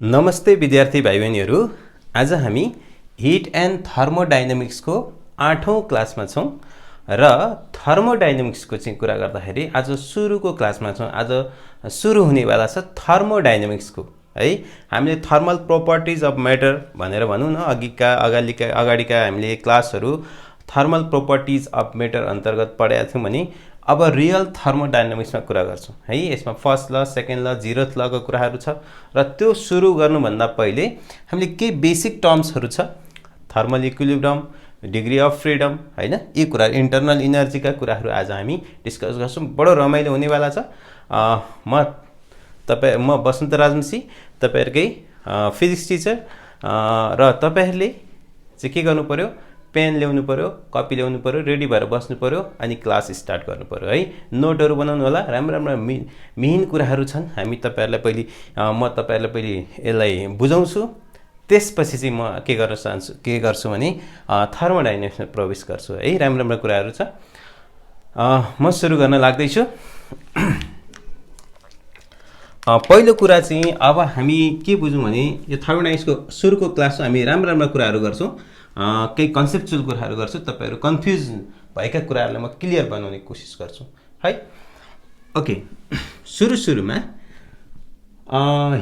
नमस्ते विद्यार्थी भाइ बहिनीहरू। आज हामी हिट एन्ड थर्मोडाइनामिक्सको 8औं क्लासमा छौं र थर्मोडाइनामिक्सको चाहिँ कुरा गर्दाखेरि आज सुरुको क्लासमा छौं। आज सुरु हुनेवाला छ थर्मोडाइनामिक्सको है। हामीले थर्मल प्रोपर्टिज अफ म्याटर भनेर भनौं न, अगाडिका हामीले क्लासहरू थर्मल प्रोपर्टिज अफ म्याटर अन्तर्गत पढेका थियौं भने अब रियल थर्मोडाइनामिक्समा कुरा गर्छौं है। यसमा फर्स्ट ल, सेकेन्ड ल, जीरोथ लको कुराहरू छ र त्यो सुरु गर्नुभन्दा पहिले हामीले के बेसिक टर्म्सहरू छ, thermal equilibrium, degree of freedom हैन, यी कुरा, इन्टरनल इनर्जीका कुराहरू आज हामी डिस्कस गर्छौं। बडो रमाइलो हुनेवाला छ। म बसन्त राजवंशी, तपाईहरुकै फिजिक्स टिचर र तपाईहरुले चाहिँ के गर्नु पर्यो, पेन ल्याउनु पर्यो, कपी ल्याउनु पर्यो, रेडी भएर बस्नु पर्यो अनि क्लास स्टार्ट गर्नु पर्यो है। नोटहरु बनाउनु होला, राम्रो मिहिन कुराहरू छन्। हामी तपाईहरुलाई पहिले म तपाईहरुलाई पहिले यसलाई बुझाउँछु, त्यसपछि चाहिँ म के गर्छु भने थर्मोडाइनामिक्समा प्रवेश गर्छु है। राम्रो कुराहरू छ। म सुरु गर्न लाग्दै छु। पहिलो कुरा चाहिँ अब हामी के बुझौं भने यो थर्मोडाइनामिक्सको सुरुको क्लासमा हामी राम्रो कुराहरू गर्छौं, केही कन्सेप्चुअल कुराहरू गर्छु। तपाईहरु कन्फ्युज भएका कुराहरूलाई म क्लियर बनाउने कोसिस गर्छु है। ओके, सुरुमा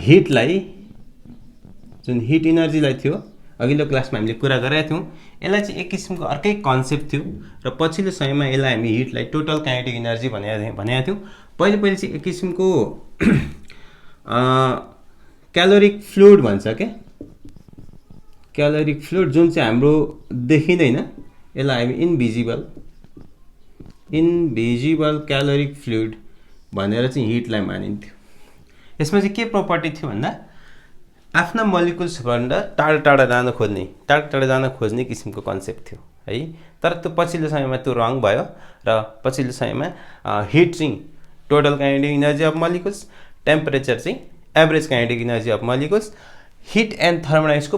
हिटलाई, जुन हिट इनर्जीलाई थियो अघिल्लो क्लासमा हामीले कुरा गरेका थियौं, यसलाई चाहिँ एक किसिमको अर्कै कन्सेप्ट थियो र पछिल्लो समयमा यसलाई हामी हिटलाई टोटल काइनेटिक एनर्जी भनेका थियौं। पहिले चाहिँ एक किसिमको क्यालोरिक फ्लुइड भन्छ के, क्यालोरिक फ्लुइड जुन चाहिँ हाम्रो देखिँदैन, यसलाई हामी इन्भिजिबल क्यालोरिक फ्लुइड भनेर चाहिँ हिटलाई मानिन्थ्यो। यसमा चाहिँ के प्रपर्टी थियो भन्दा आफ्ना मोलिकुल्सभन्दा टाढा जान खोज्ने किसिमको कन्सेप्ट थियो है। तर त्यो पछिल्लो समयमा त्यो रङ भयो र पछिल्लो समयमा हिट चाहिँ total kinetic energy of molecules, temperature चाहिँ average kinetic energy of molecules. Heat and थर्मोडाइनामिक्सको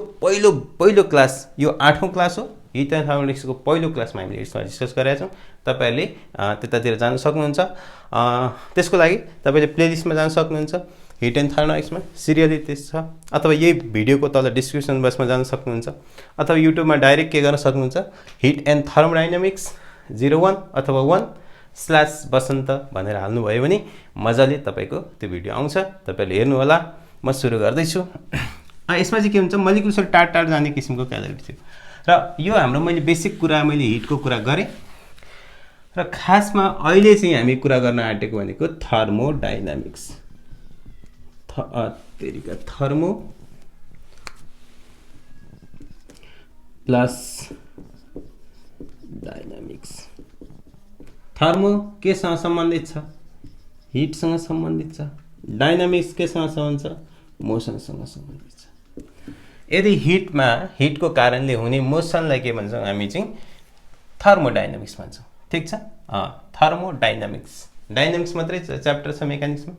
पहिलो क्लास, यो 8औं क्लास हो। हिट एन्ड थर्मोडाइनामिक्सको पहिलो क्लासमा हामीले यसमा डिस्कस गरेका छौं। तपाईहरुले त्यतातिर जान सक्नुहुन्छ। त्यसको लागि तपाईले प्लेलिस्टमा जान सक्नुहुन्छ। हिट एन्ड थर्मोडाइनामिक्समा सिरियली त्यस छ, अथवा यही भिडियोको तल डिस्क्रिप्सन बक्समा जान सक्नुहुन्छ, अथवा युट्युबमा डाइरेक्ट के गर्न सक्नुहुन्छ, हिट एन्ड थर्मोडाइनामिक्स 01 अथवा 1/बसन्त भनेर हाल्नुभयो भने मजाले तपाईको त्यो भिडियो आउँछ। तपाईले हेर्नु होला। म सुरु गर्दै छु। यसमा चाहिँ के हुन्छ, मोलिकुल्सहरु टाढा जाने किसिमको क्यालोरी थियो र यो हाम्रो मैले बेसिक कुरा, मैले हिटको कुरा गरे र खासमा अहिले चाहिँ हामी कुरा गर्न आँटेको भनेको thermodynamics. Thermo plus dynamics. Thermo केसँग सम्बन्धित छ? हिटसँग सम्बन्धित छ। डाइनामिक्स केसँग सम्बन्धित छ? मोसनसँग सम्बन्धित छ। यदि हिटको कारणले हुने मोसनलाई के भन्छौं हामी चाहिँ थर्मोडाइनामिक्स भन्छौं। ठीक छ। थर्मोडाइनामिक्स, डाइनामिक्स मात्रै च्याप्टर छ मेकानिक्समा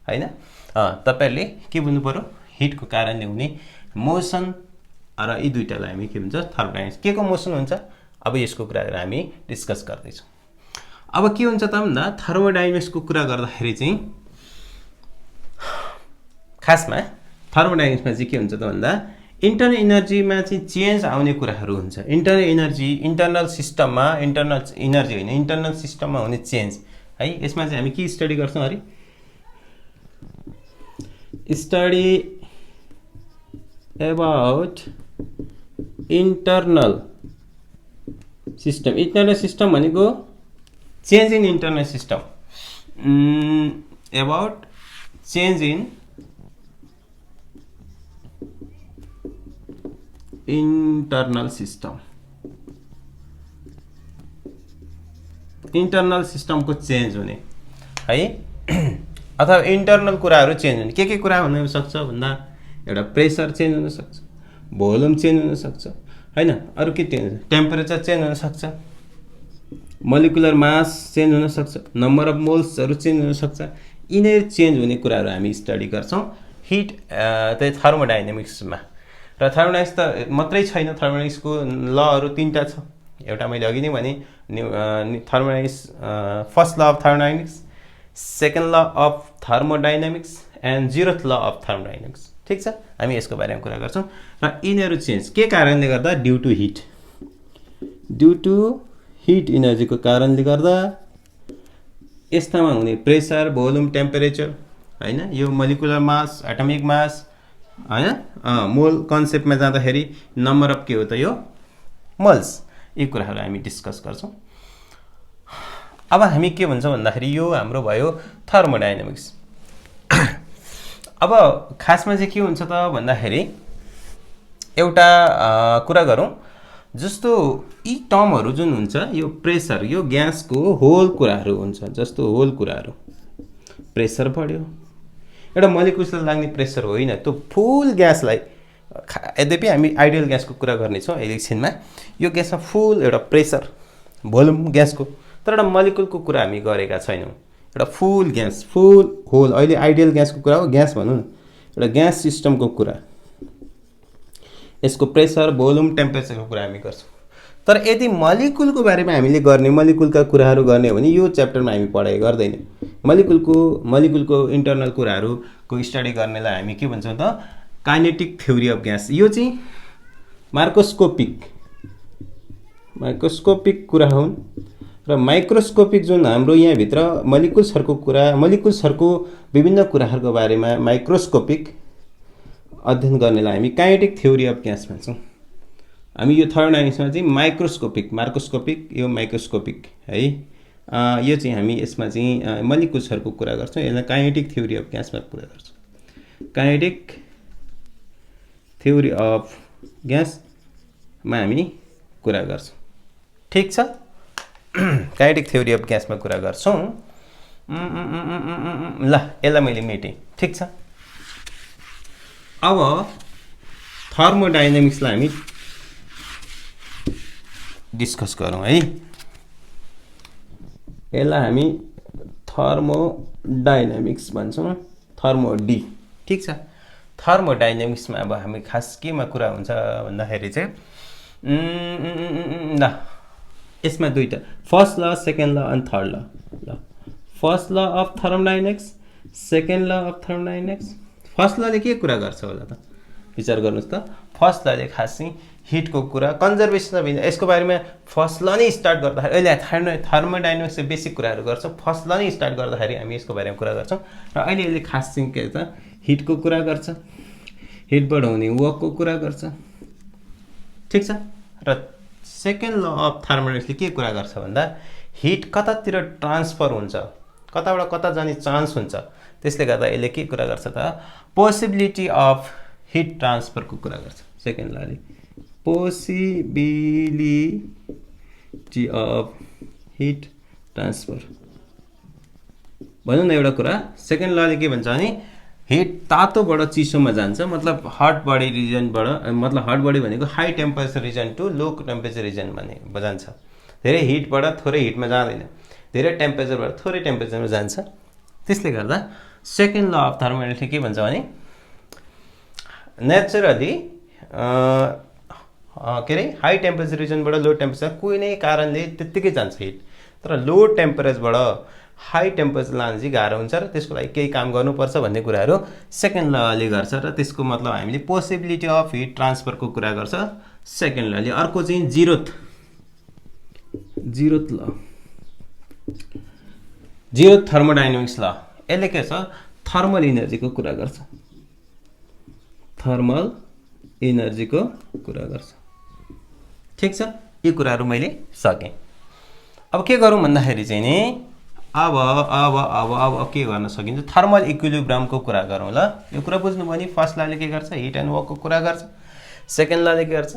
हैन। तपाईहरुले के बुझ्नु पर्यो, हिटको कारणले हुने मोसन र यी दुईटालाई हामी के भन्छ, थर्मोडाइनामिक्स। के को मोसन हुन्छ, अब यसको कुराहरु हामी डिस्कस गर्दै छौं। अब के हुन्छ त भन्दा थर्मोडाइनामिक्सको कुरा गर्दाखेरि चाहिँ खासमा थर्मोडाइनामिक्समा चाहिँ के हुन्छ त भन्दा इन्टरनल एनर्जीमा चाहिँ चेन्ज आउने कुराहरू हुन्छ। इन्टरनल सिस्टममा हुने चेन्ज है। यसमा चाहिँ हामी के स्टडी गर्छौं अरे, study about internal system. Internal system भनेको change in internal system, about change in internal system. Internal सिस्टमको चेन्ज हुने है, अथवा इन्टरनल कुराहरू चेन्ज हुने। के कुरा हुन सक्छ भन्दा एउटा प्रेसर चेन्ज हुन सक्छ, भोल्युम चेन्ज हुन सक्छ हैन, अरु के चेन्ज, टेम्परेचर चेन्ज हुन सक्छ, मोलिकुलर मास चेन्ज हुन सक्छ, नम्बर अफ मोल्सहरु चेन्ज हुन सक्छ। यिनीहरु चेन्ज हुने कुराहरू हामी स्टडी गर्छौं हिट थर्मोडाइनामिक्समा। र थर्मोडाइनामिक्स त मात्रै छैन, थर्मोडाइनामिक्सको लहरु 3टा छ। एउटा मैले अघि नै भने thermodynamics, first law of thermodynamics, second law of thermodynamics and zeroth law of thermodynamics ठिक छ, हामी यसको बारेमा कुरा गर्छौँ। र यिनीहरू चेन्ज के कारणले गर्दा, ड्यु टु हिट इनर्जीको कारणले गर्दा यस्तामा हुने प्रेसर, भोल्युम, टेम्परेचर हैन, यो मोलिकुलर मास, एटमिक मास हैन, मोल कन्सेप्टमा जाँदाखेरि नम्बर अफ के हो त, यो मोल्स, यी कुराहरू हामी डिस्कस गर्छौँ। अब हामी के भन्छौँ भन्दाखेरि यो हाम्रो भयो थर्मोडाइनामिक्स। अब खासमा चाहिँ के हुन्छ त भन्दाखेरि एउटा कुरा गरौँ, जस्तो यी टर्महरू जुन हुन्छ, यो प्रेसर, यो ग्यासको होल कुराहरू हुन्छ, जस्तो होल कुराहरू, प्रेसर बढ्यो, एउटा मोलिकुल्सलाई लाग्ने प्रेसर होइन, त्यो फुल ग्यासलाई, यद्यपि हामी आइडियल ग्यासको कुरा गर्नेछौँ एकछिनमा, यो ग्यासमा फुल एउटा प्रेसर, भोल्युम ग्यासको, तर एउटा मोलिकुलको कुरा हामी गरेका छैनौँ। एउटा फुल ग्यास, फुल होल, अहिले आइडियल ग्यासको कुरा हो, ग्यास भनौँ न, एउटा ग्यास सिस्टमको कुरा, यसको प्रेसर, भोल्युम, टेम्परेचरको कुरा हामी गर्छौँ। तर यदि मोलिकुलको बारेमा हामीले गर्ने, मोलिकुलका कुराहरू गर्ने हो भने यो च्याप्टरमा हामी पढाइ गर्दैन। मोलिकुलको इन्टरनल कुराहरूको स्टडी गर्नेलाई हामी के भन्छौँ त, काइनेटिक थ्योरी अफ ग्यास। यो चाहिँ माइक्रोस्कोपिक कुरा हुन्, र माइक्रोस्कोपिक जुन हाम्रो यहाँभित्र मोलिकुल्सहरूको विभिन्न कुराहरूको बारेमा माइक्रोस्कोपिक अध्ययन गर्नेलाई हामी काइनेटिक थ्योरी अफ ग्यास भन्छौँ। हामी यो थर्मोडाइनामिक्समा चाहिँ माइक्रोस्कोपिक, यो माइक्रोस्कोपिक है, यो चाहिँ हामी यसमा चाहिँ मोलिकुल्सहरूको कुरा गर्छौँ, यसलाई काइनेटिक थ्योरी अफ ग्यासमा कुरा गर्छौँ। काइनेटिक थ्योरी अफ ग्यासमा हामी कुरा गर्छौँ, ठिक छ। काइनेटिक थ्योरी अफ ग्यासमा कुरा गर्छौँ। ल, यसलाई मैले मेटेँ, ठिक छ। अब थर्मोडाइनामिक्सलाई हामी डिस्कस गरौँ है, यसलाई हामी थर्मोडाइनामिक्स भन्छौँ, थर्मोडी, ठिक छ। थर्मोडाइनामिक्समा अब हामी खास केमा कुरा हुन्छ भन्दाखेरि चाहिँ ल, यसमा दुईवटा, फर्स्ट ल, सेकेन्ड ल अनि थर्ड ल। First law of thermodynamics, second law of thermodynamics. First लले के कुरा गर्छ होला त, विचार गर्नुहोस् त। फर्स्ट लले खास चाहिँ हिटको कुरा, कन्जर्भेसन अफ, यसको बारेमा फर्स्ट ल नै स्टार्ट गर्दाखेरि, अहिले थर्मोडाइनामिक्सको बेसिक कुराहरू गर्छौँ, फर्स्ट ल नै स्टार्ट गर्दाखेरि हामी यसको बारेमा कुरा गर्छौँ। र अहिले यसले खास चाहिँ के त, हिटको कुरा गर्छ, हिट बढाउने वर्कको कुरा गर्छ, ठिक छ। र सेकेन्ड ल अफ थर्मोडाइनामिक्सले के कुरा गर्छ भन्दा, हिट कतातिर ट्रान्सफर हुन्छ, कताबाट कता जाने चान्स हुन्छ, त्यसले गर्दा यसले के कुरा गर्छ त, पोसिबिलिटी अफ हिट ट्रान्सफरको कुरा गर्छ। सेकेन्ड लले पोसिबिलिटी अफ हिट ट्रान्सफर भनौँ न एउटा कुरा। सेकेन्ड लले के भन्छ भने, हिट तातोबाट चिसोमा जान्छ, मतलब हट बडी रिजनबाट, मतलब हट बडी भनेको high temperature region to low temperature region भने जान्छ। धेरै हिटबाट थोरै हिटमा जाँदैन, धेरै टेम्परेचरबाट थोरै टेम्परेचरमा जान्छ। त्यसले गर्दा सेकेन्ड ल अफ थर्मोडाइनामिक्सले के भन्छ भने, नेचुरली के अरे हाई टेम्परेचर रिजनबाट लो टेम्परेचर कुनै कारणले त्यत्तिकै जान्छ हिट, तर लो टेम्परेचरबाट हाई टेम्परेचर लान चाहिँ गाह्रो हुन्छ, र त्यसको लागि केही काम गर्नुपर्छ भन्ने कुराहरू सेकेन्ड लले गर्छ। र त्यसको मतलब हामीले पोसिबिलिटी अफ हिट ट्रान्सफरको कुरा गर्छ सेकेन्ड लले। अर्को चाहिँ जिरोथ ल, जिरोथ थर्मोडाइनामिक्स ल, यसले के छ, थर्मल इनर्जीको कुरा गर्छ, थर्मल इनर्जीको कुरा गर्छ, ठिक छ। यी कुराहरू मैले सकेँ। अब के गरौँ भन्दाखेरि चाहिँ नि, अब के गर्न सकिन्छ, थर्मल इक्विलिब्रियमको कुरा गरौँ ल। यो कुरा बुझ्नुभयो नि, फर्स्ट लले के गर्छ, हिट एन्ड वर्कको कुरा गर्छ, सेकेन्ड लले के गर्छ,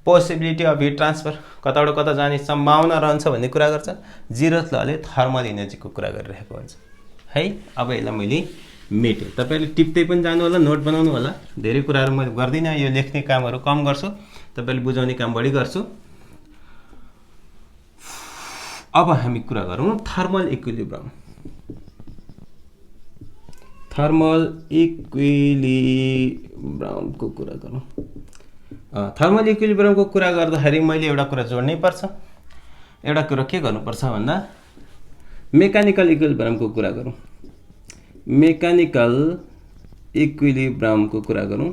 पोसिबिलिटी अफ हिट ट्रान्सफर, कताबाट कता जाने सम्भावना रहन्छ भन्ने कुरा गर्छ। जिरोथ लले थर्मल इनर्जीको कुरा गरिरहेको हुन्छ है। अब यसलाई मैले मेटेँ, तपाईँले टिप्दै पनि जानु होला, नोट बनाउनु होला। धेरै कुराहरू मैले गर्दिनँ, यो लेख्ने कामहरू कम गर्छु, तपाईँले बुझाउने काम बढी गर्छु। अब हामी कुरा गरौँ थर्मल इक्विलिब्रियम। थर्मल इक्विलिब्रियमको कुरा गरौँ। थर्मल इक्विलिब्रियमको कुरा गर्दाखेरि मैले एउटा कुरा जोड्नै पर्छ। एउटा कुरा के गर्नुपर्छ भन्दा, मेकानिकल इक्विलिब्रियमको कुरा गरौँ। मेकानिकल इक्विलिब्रियमको कुरा गरौँ,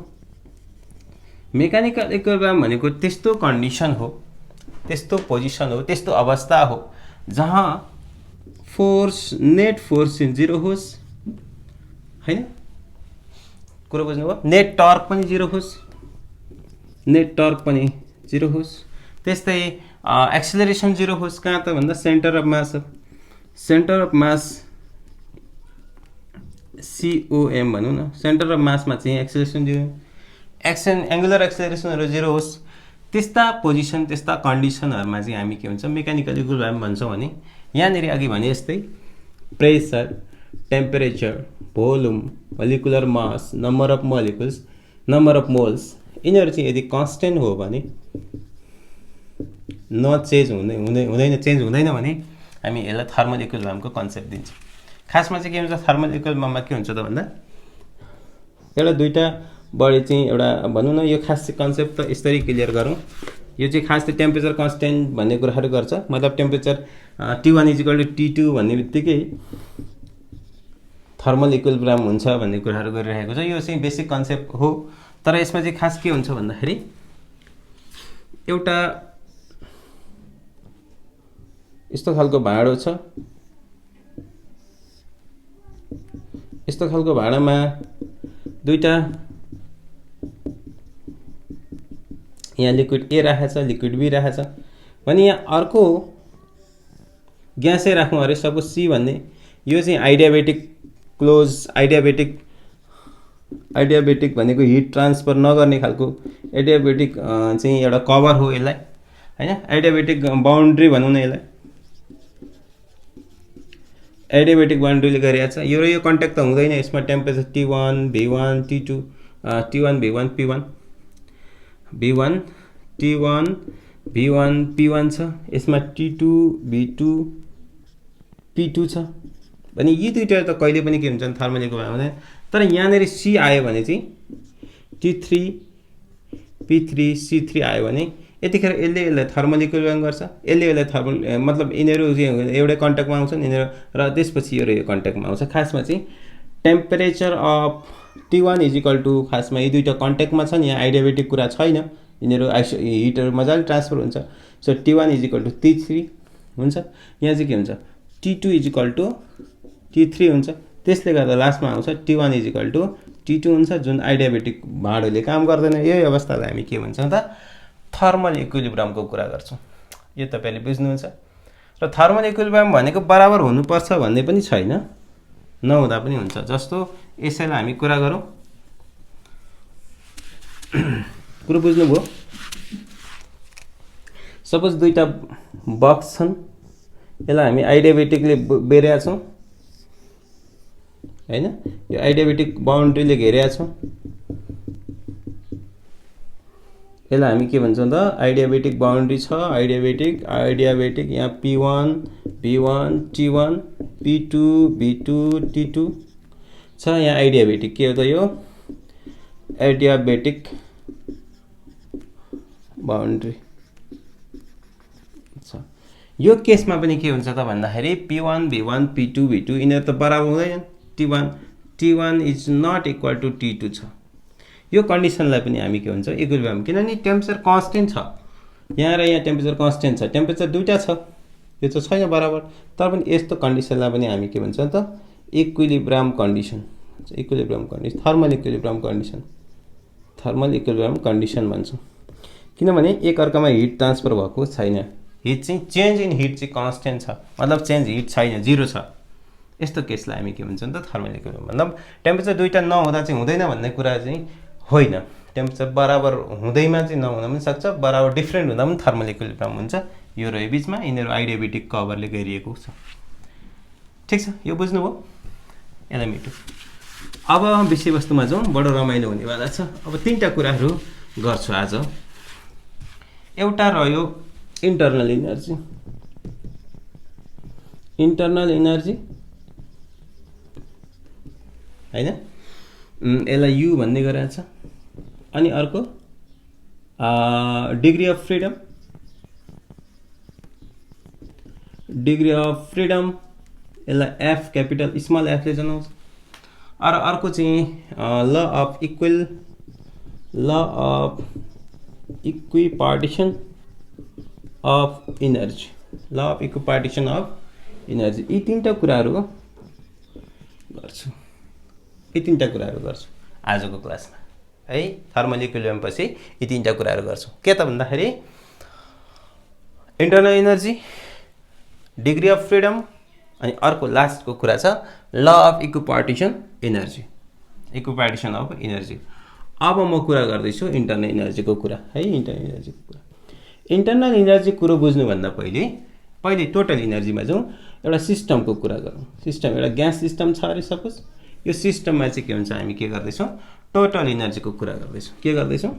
मेकानिकल इक्विलिब्रियम भनेको त्यस्तो कन्डिसन हो, त्यस्तो पोजिसन हो, त्यस्तो अवस्था हो जहाँ फोर्स नेट फोर्स चाहिँ 0 होस् हैन, कुरा बुझ्नुभयो? नेट टर्क पनि 0 होस्, नेट टर्क पनि 0 होस्, त्यस्तै एक्सेलरेसन 0 होस्। कहाँ त भन्दा centre of mass, centre of mass COM भनौँ न, सेन्टर अफ मासमा चाहिँ एक्सेलरेसन 0, एङ्गुलर एक्सेलरेसनहरू 0 होस्। त्यस्ता पोजिसन, त्यस्ता कन्डिसनहरूमा चाहिँ हामी के हुन्छ मेकानिकल इक्विलिब्रियम भन्छौँ भने यहाँनिर अघि भने जस्तै pressure, temperature, volume, molecular mass, number of molecules, number of moles, यिनीहरू चाहिँ यदि कन्स्टेन्ट हो भने चेन्ज हुँदैन भने हामी यसलाई थर्मल इक्विलिब्रियमको कन्सेप्ट दिन्छौँ। खासमा चाहिँ के हुन्छ थर्मल इक्विलिब्रियममा के हुन्छ त भन्दा एउटा दुईटा बढी चाहिँ एउटा भनौँ न, यो खास चाहिँ कन्सेप्ट त यसरी क्लियर गरौँ। यो चाहिँ खास चाहिँ टेम्परेचर कन्स्टेन्ट भन्ने कुराहरू गर्छ, मतलब टेम्परेचर T1 = T2 भन्ने बित्तिकै थर्मल इक्विलिब्रियम हुन्छ भन्ने कुराहरू गरिरहेको छ। यो चाहिँ बेसिक कन्सेप्ट हो, तर यसमा चाहिँ खास के हुन्छ भन्दाखेरि एउटा यस्तो खालको भाँडो छ, यस्तो खालको भाँडामा दुईटा यहाँ लिक्विड A राखेको छ, लिक्विड B राखेको छ भने यहाँ अर्को ग्यासै राखौँ अरे सपोज C भन्ने, यो चाहिँ आइडियाबेटिक क्लोज, आइडियाबेटिक भनेको हिट ट्रान्सफर नगर्ने खालको एडियाबेटिक चाहिँ एउटा कभर हो यसलाई हैन, एडियाबेटिक बाउन्ड्री भनौँ न यसलाई, एडियाबेटिक बाउन्ड्रीले गरिएको छ। यो र यो कन्ट्याक्ट त हुँदैन, यसमा temperature T1 V1 T2 T1 V1 P1 V1 T1 V1 P1 छ, यसमा T2 V2 P2 छ भने यी दुईटा त कहिले पनि के हुन्छ थर्मल इक्विलिब्रियम हुँदैन। तर यहाँनिर C आयो भने चाहिँ T3 P3 C3 आयो भने यतिखेर यसले यसलाई थर्मल इक्विलिब्रियम गर्छ, यसले यसलाई थर्मल मतलब यिनीहरू एउटै कन्ट्याक्टमा आउँछन् यिनीहरू, र त्यसपछि यो कन्ट्याक्टमा आउँछ। खासमा चाहिँ टेम्परेचर अफ T1 = खासमा यी दुईटा कन्ट्याक्टमा छन्, यहाँ आइडियाबेटिक कुरा छैन, यिनीहरू हिटहरू मजाले ट्रान्सफर हुन्छ। सो T1 = T3 हुन्छ, यहाँ चाहिँ के हुन्छ T2 = T3 हुन्छ, त्यसले गर्दा लास्टमा आउँछ T1 = T2 हुन्छ, जुन आइडियाबेटिक भाँडोले काम गर्दैन। यही अवस्थालाई हामी के भन्छौँ त थर्मल इक्विलिब्रियमको कुरा गर्छौँ। यो तपाईले बुझ्नुहुन्छ। र थर्मल इक्विलिब्रियम भनेको बराबर हुनुपर्छ भन्ने पनि छैन, नहुँदा पनि हुन्छ। जस्तो यसैलाई हामी कुरा गरौँ, कुरो बुझ्नुभयो? सपोज दुईटा बक्स छन्, यसलाई हामी आइडियाबेटिकले बेरेका छौँ हैन, यो आइडियाबेटिक बाउन्ड्रीले घेरेका छौँ, यसलाई हामी के भन्छौँ त आइडियाबेटिक बाउन्ड्री छ, आइडियाबेटिक यहाँ P1 V1 T1 P2 V2 T2 छ, यहाँ आइडियाबेटिक के हो त यो एडियाबेटिक बाउन्ड्री छ। यो केसमा पनि के हुन्छ त भन्दाखेरि P1 V1 P2 V2 यिनीहरू त बराबर हुँदैन, T1 = T2 छ। यो कन्डिसनलाई पनि हामी के भन्छ इक्विलिब्रियम, किनभने टेम्परेचर कन्स्टेन्ट छ, यहाँ र यहाँ टेम्परेचर कन्स्टेन्ट छ, टेम्परेचर दुईटा छ, यो त छैन बराबर, तर पनि यस्तो कन्डिसनलाई पनि हामी के भन्छौँ त equilibrium condition, thermal equilibrium condition भन्छौँ। किनभने एक अर्कामा हिट ट्रान्सफर भएको छैन, हिट चाहिँ चेन्ज इन हिट चाहिँ कन्स्टेन्ट छ, मतलब चेन्ज हिट छैन, 0 छ। यस्तो केसलाई हामी के भन्छौँ त थर्मल इक्विलिब्रियम। मतलब टेम्परेचर दुईटा नहुँदा चाहिँ हुँदैन भन्ने कुरा चाहिँ होइन, टेम्परेचर बराबर हुँदैमा चाहिँ नहुन पनि सक्छ, बराबर डिफ्रेन्ट हुँदा पनि थर्मल इक्विलिब्रियम हुन्छ। यो र यो बिचमा यिनीहरू आइडियाबेटिक कभरले घेरिएको छ। ठिक छ, यो बुझ्नुभयो? यसलाई मेटो। अब विषयवस्तुमा जाउँ, बडो रमाइलो हुनेवाला छ। अब तीनटा कुराहरू गर्छु आज। एउटा रह्यो इन्टरनल इनर्जी हैन, यसलाई U भन्ने गरेको छ। अनि अर्को डिग्री अफ फ्रिडम, यसलाई F, क्यापिटल स्मल F ले जनाउँछ। अर्को चाहिँ law of equipartition of energy, law of equipartition of energy. यी तीनटा कुराहरू गर्छु, यी तीनटा कुराहरू गर्छु आजको क्लासमा है। थर्मल इक्विलिब्रियम पछि यी तीनटा कुराहरू गर्छु। के त भन्दाखेरि internal energy, degree of freedom, अनि अर्को लास्टको कुरा छ law of equipartition energy, equipartition of energy. अब म कुरा गर्दैछु इन्टरनल इनर्जीको कुरा है। इन्टरनल इनर्जीको कुरा, इन्टरनल इनर्जी कुरो बुझ्नुभन्दा पहिले टोटल इनर्जीमा जाउँ। एउटा सिस्टमको कुरा गरौँ। सिस्टम एउटा ग्यास सिस्टम छ अरे सपोज, यो सिस्टममा चाहिँ के हुन्छ, हामी के गर्दैछौँ, टोटल इनर्जीको कुरा गर्दैछौँ। के गर्दैछौँ,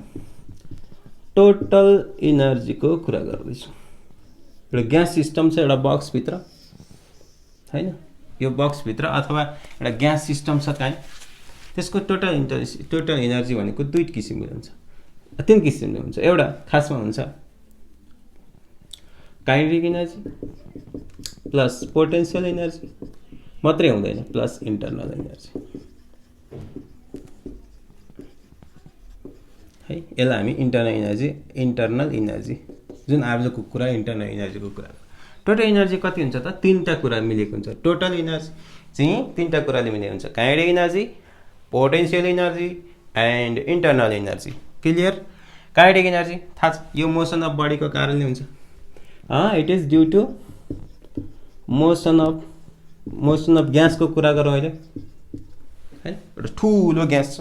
टोटल इनर्जीको कुरा गर्दैछौँ। एउटा ग्यास सिस्टम छ एउटा बक्सभित्र हैन, यो बक्सभित्र अथवा एउटा ग्यास सिस्टम छ कहीँ, त्यसको टोटल इनर्जी भनेको दुई किसिमको हुन्छ, तीन किसिमको हुन्छ। एउटा खासमा हुन्छ kinetic energy plus potential energy, मात्रै हुँदैन, प्लस इन्टरनल इनर्जी है। यसलाई हामी इन्टरनल इनर्जी जुन आजको कुरा इन्टरनल इनर्जीको कुरा। टोटल इनर्जी कति हुन्छ त, तीनटा कुरा मिलेको हुन्छ। टोटल इनर्जी चाहिँ तीनटा कुराले मिलेको हुन्छ, kinetic energy, potential energy and internal energy. Clear? Kinetic energy थाहा छ, यो मोसन अफ बडीको कारणले हुन्छ। It is due to motion of ग्यासको कुरा गरौँ अहिले हैन। एउटा ठुलो ग्यास छ,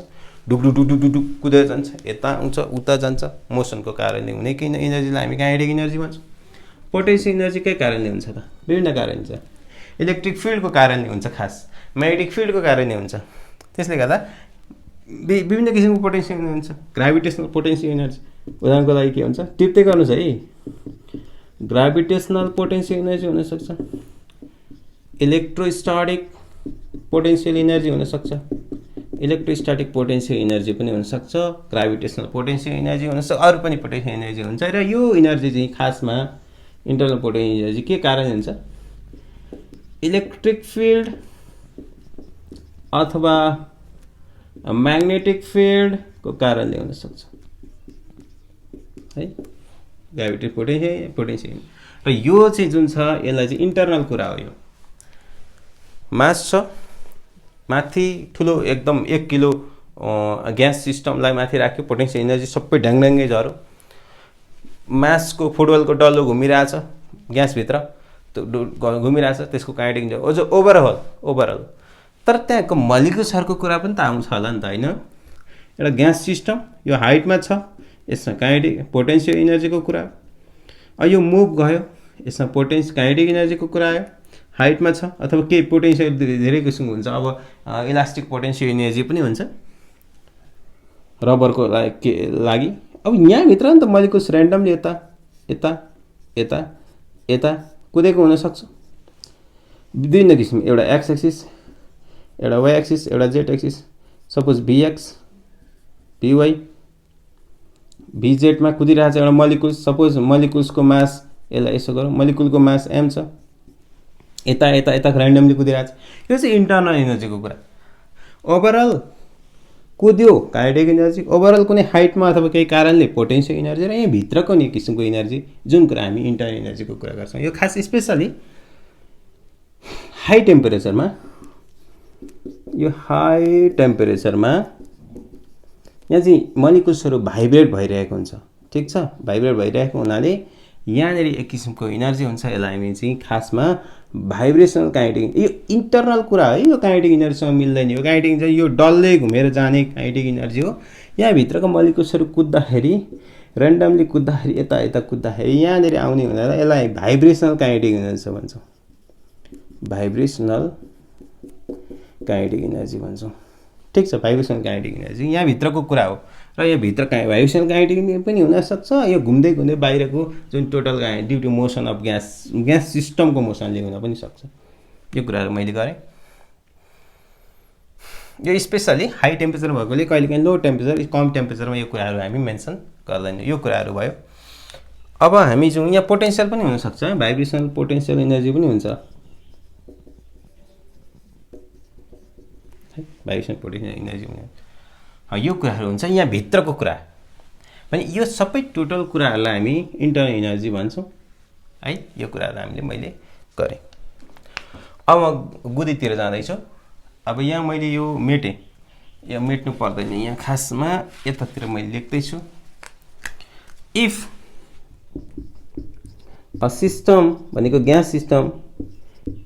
ढुकढुक कुदेर जान्छ, यता आउँछ उता जान्छ, मोसनको कारणले हुने कि इनर्जीलाई हामी काइनेटिक इनर्जी भन्छौँ। पोटेन्शियल इनर्जी के कारणले हुन्छ त, विभिन्न कारण छ। इलेक्ट्रिक फिल्डको कारणले हुन्छ, खास म्याग्नेटिक फिल्डको कारणले हुन्छ। त्यसले गर्दा विभिन्न किसिमको पोटेन्शियल एनर्जी हुन्छ। ग्राभिटेसनल पोटेन्शियल एनर्जी उदाहरणको लागि के हुन्छ, टिप्दै गर्नुहोस् है। ग्राभिटेसनल पोटेन्शियल एनर्जी हुनसक्छ, इलेक्ट्रोस्ट्याटिक पोटेन्शियल एनर्जी हुनसक्छ, इलेक्ट्रोस्ट्याटिक पोटेन्शियल एनर्जी पनि हुनसक्छ, ग्राभिटेसनल पोटेन्शियल एनर्जी हुनसक्छ, अरू पनि पोटेन्शियल एनर्जी हुन्छ। र यो एनर्जी चाहिँ खासमा इन्टरनल पोटेन्शियल एनर्जी के कारण हुन्छ, इलेक्ट्रिक फिल्ड अथवा म्याग्नेटिक फिल्डको कारणले हुनसक्छ है, ग्राभिटेसनल पोटेन्शियल। र यो चाहिँ जुन छ यसलाई चाहिँ इन्टरनल कुरा हो। यो मास छ माथि ठुलो एकदम 1 किलो ग्यास सिस्टमलाई माथि राख्यो, पोटेन्शियल एनर्जी सबै ढ्याङढ्याङ्गै झऱ्यो। मासको फुटबलको डल्लो घुमिरहेछ ग्यासभित्र, त्यो घुमिरहेछ, त्यसको काइनेटिक एनर्जी ओभरअल। तर त्यहाँको मलिकुल्सहरूको कुरा पनि त आउँछ होला नि त हैन। एउटा ग्यास सिस्टम यो हाइटमा छ, यसमा काइनेटिक पोटेन्शियल एनर्जीको कुरा। यो मुभ गयो, यसमा काइनेटिक एनर्जीको कुरा आयो। हाइटमा छ अथवा केही पोटेन्शियल धेरै किसिमको हुन्छ। अब इलास्टिक पोटेन्शियल एनर्जी पनि हुन्छ रबरको लागि। अब यहाँभित्र नि त मलिकुल्स ऱ्यान्डमली यता कुदेको हुनसक्छ। विभिन्न किसिम, एउटा एक्स एक्सिस, एउटा वाइ एक्सिस, एउटा जेड एक्सिस। सपोज भिएक्स भिवाई भिजेडमा कुदिरहेको छ एउटा मलिकुल्स। सपोज मलिकुल्सको मास, यसलाई यसो गरौँ, मलिकुलको मास एम छ, यता ऱ्यान्डमली कुदिरहेको छ। यो चाहिँ इन्टरनल एनर्जीको कुरा। ओभरअल कुद्यो काइनेटिक एनर्जी, ओभरअल कुनै हाइटमा अथवा केही कारणले पोटेन्शियल एनर्जी, र यहाँ भित्रको नि किसिमको एनर्जी जुन कुरा हामी इन्टरनल एनर्जीको कुरा गर्छौँ। यो खास स्पेसली हाई टेम्परेचरमा, यो हाई टेम्परेचरमा यहाँ चाहिँ मलिकुल्सहरू भाइब्रेट भइरहेको हुन्छ। ठिक छ, भाइब्रेट भइरहेको हुनाले यहाँनिर एक किसिमको एनर्जी हुन्छ। यसलाई हामी चाहिँ खासमा भाइब्रेसनल काइनेटिक, यो इन्टरनल कुरा है। यो काइनेटिक एनर्जीसँग मिल्दैन। यो काइनेटिक चाहिँ यो डल्लै घुमेर जाने काइनेटिक एनर्जी हो। यहाँभित्रको मलिकुल्सहरू कुद्दाखेरि, ऱ्यान्डमली कुद्दाखेरि, यता कुद्दाखेरि यहाँनिर आउने हुँदा यसलाई भाइब्रेसनल काइनेटिक एनर्जी भन्छौँ। भाइब्रेसनल काइनेटिक एनर्जी भन्छौँ। ठिक छ, भाइब्रेसनल काइनेटिक एनर्जी यहाँभित्रको कुरा हो। र यो भित्र भाइब्रेसनल काइनेटिक एनर्जी पनि हुनसक्छ। यो घुम्दै बाहिरको जुन total due to motion of gas सिस्टमको मोसनले हुन पनि सक्छ। यो कुराहरू मैले गरेँ। यो स्पेसली हाई टेम्परेचर भएकोले कहिलेकाहीँ लो टेम्परेचर, कम टेम्परेचरमा यो कुराहरू हामी मेन्सन गर्दैनौँ। यो कुराहरू भयो। अब हामी जाउँ, यहाँ पोटेन्शियल पनि हुनसक्छ, भाइब्रेसनल पोटेन्शियल एनर्जी पनि हुन्छ है भाइब्रेसन पोटेन्सियल इनर्जी हुने यो कुराहरू हुन्छ यहाँ भित्रको कुरा भने यो सबै टोटल कुराहरूलाई हामी इन्टरनल इनर्जी भन्छौँ है यो कुराहरू हामीले मैले गरेँ अब म गुदीतिर जाँदैछु अब यहाँ मैले यो मेटेँ यो मेट्नु पर्दैन यहाँ खासमा यतातिर मैले लेख्दैछु इफ अ सिस्टम भनेको gas system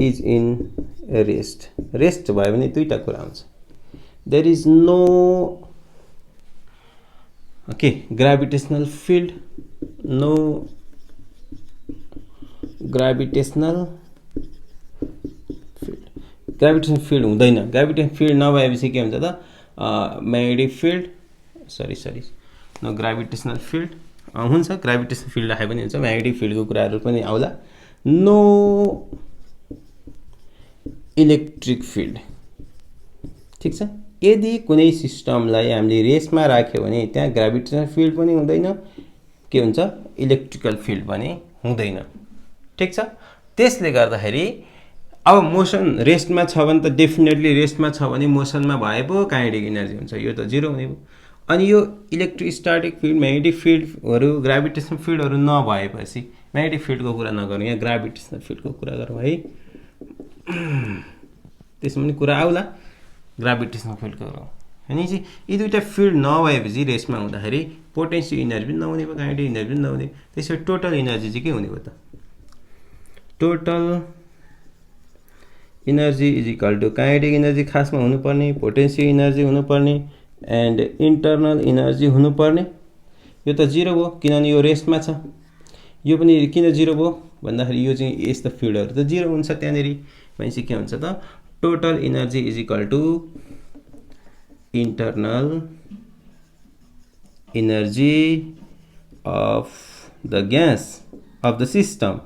is in rest भयो भने दुईटा कुरा आउँछ there is no okay gravitational field no gravitational field हुँदैन ग्राभिटेशनल फिल्ड नभएपछि के हुन्छ त magnetic field sorry no gravitational field हुन्छ ग्राभिटेशनल फिल्ड राखे पनि हुन्छ म्याग्नेटिक फिल्डको कुराहरू पनि आउला नो इलेक्ट्रिक फिल्ड ठीक छ यदि कुनै सिस्टमलाई हामीले रेस्टमा राख्यो भने त्यहाँ ग्राभिटेशनल फिल्ड पनि हुँदैन के हुन्छ इलेक्ट्रिकल फिल्ड पनि हुँदैन ठीक छ त्यसले गर्दाखेरि अब मोसन रेस्टमा छ भने त डेफिनेटली रेस्टमा छ भने मोसनमा भए पो काइनेटिक इनर्जी हुन्छ यो त जिरो हुने भयो अनि यो इलेक्ट्रोस्ट्याटिक फिल्ड म्याग्नेटिक फिल्डहरू ग्राभिटेशनल फिल्डहरू नभएपछि म्याग्नेटिक फिल्डको कुरा नगरौँ यहाँ ग्राभिटेशनल फिल्डको कुरा गरौँ है त्यसमा पनि कुरा आउला ग्राभिटेशनल फिल्डको गरौँ अनि चाहिँ यी दुईवटा फिल्ड नभएपछि रेस्टमा हुँदाखेरि पोटेन्सियल इनर्जी पनि नहुने भयो काइनेटिक इनर्जी पनि नहुने त्यसपछि टोटल इनर्जी चाहिँ के हुने भयो त total energy is equal to kinetic energy खासमा हुनुपर्ने पोटेन्सियल इनर्जी हुनुपर्ने एन्ड इन्टरनल इनर्जी हुनुपर्ने यो त जिरो भयो किनभने यो रेस्टमा छ यो पनि किन जिरो भयो भन्दाखेरि यो चाहिँ यस्तो फिल्डहरू त जिरो हुन्छ त्यहाँनिर भनेपछि के हुन्छ त total energy is equal to internal energy of the gas of the system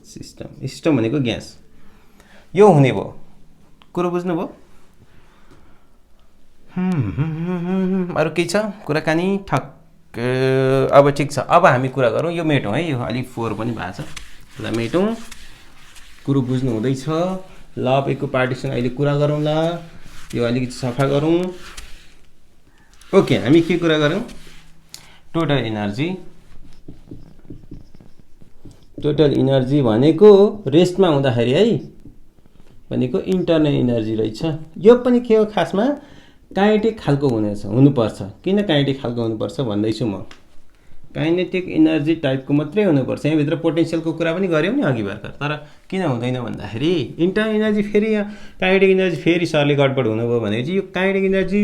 system भनेको ग्यास यो हुने भयो कुरो बुझ्नुभयो अरू केही छ कुराकानी ठक्क अब ठिक छ अब हामी कुरा गरौँ यो मेटौँ है यो अलिक फोहोर पनि भएको छ ल मेटौँ कुरो बुझ्नु हुँदैछ ल अब एकको पार्टिसन अहिले कुरा गरौँ ल यो अलिकति सफा गरौँ ओके हामी के कुरा गरौँ टोटल इनर्जी भनेको रेस्टमा हुँदाखेरि है भनेको इन्टरनल इनर्जी रहेछ यो पनि के हो खासमा काइनेटिक खालको हुनुपर्छ किन काइनेटिक खालको हुनुपर्छ भन्दैछु म काइनेटिक इनर्जी टाइपको मात्रै हुनुपर्छ यहाँभित्र पोटेन्सियलको कुरा पनि गऱ्यौँ नि अघि भर्खर तर किन हुँदैन भन्दाखेरि इन्टरनल इनर्जी फेरि यहाँ काइनेटिक इनर्जी फेरि सरले गडबड हुनुभयो भने चाहिँ यो काइनेटिक इनर्जी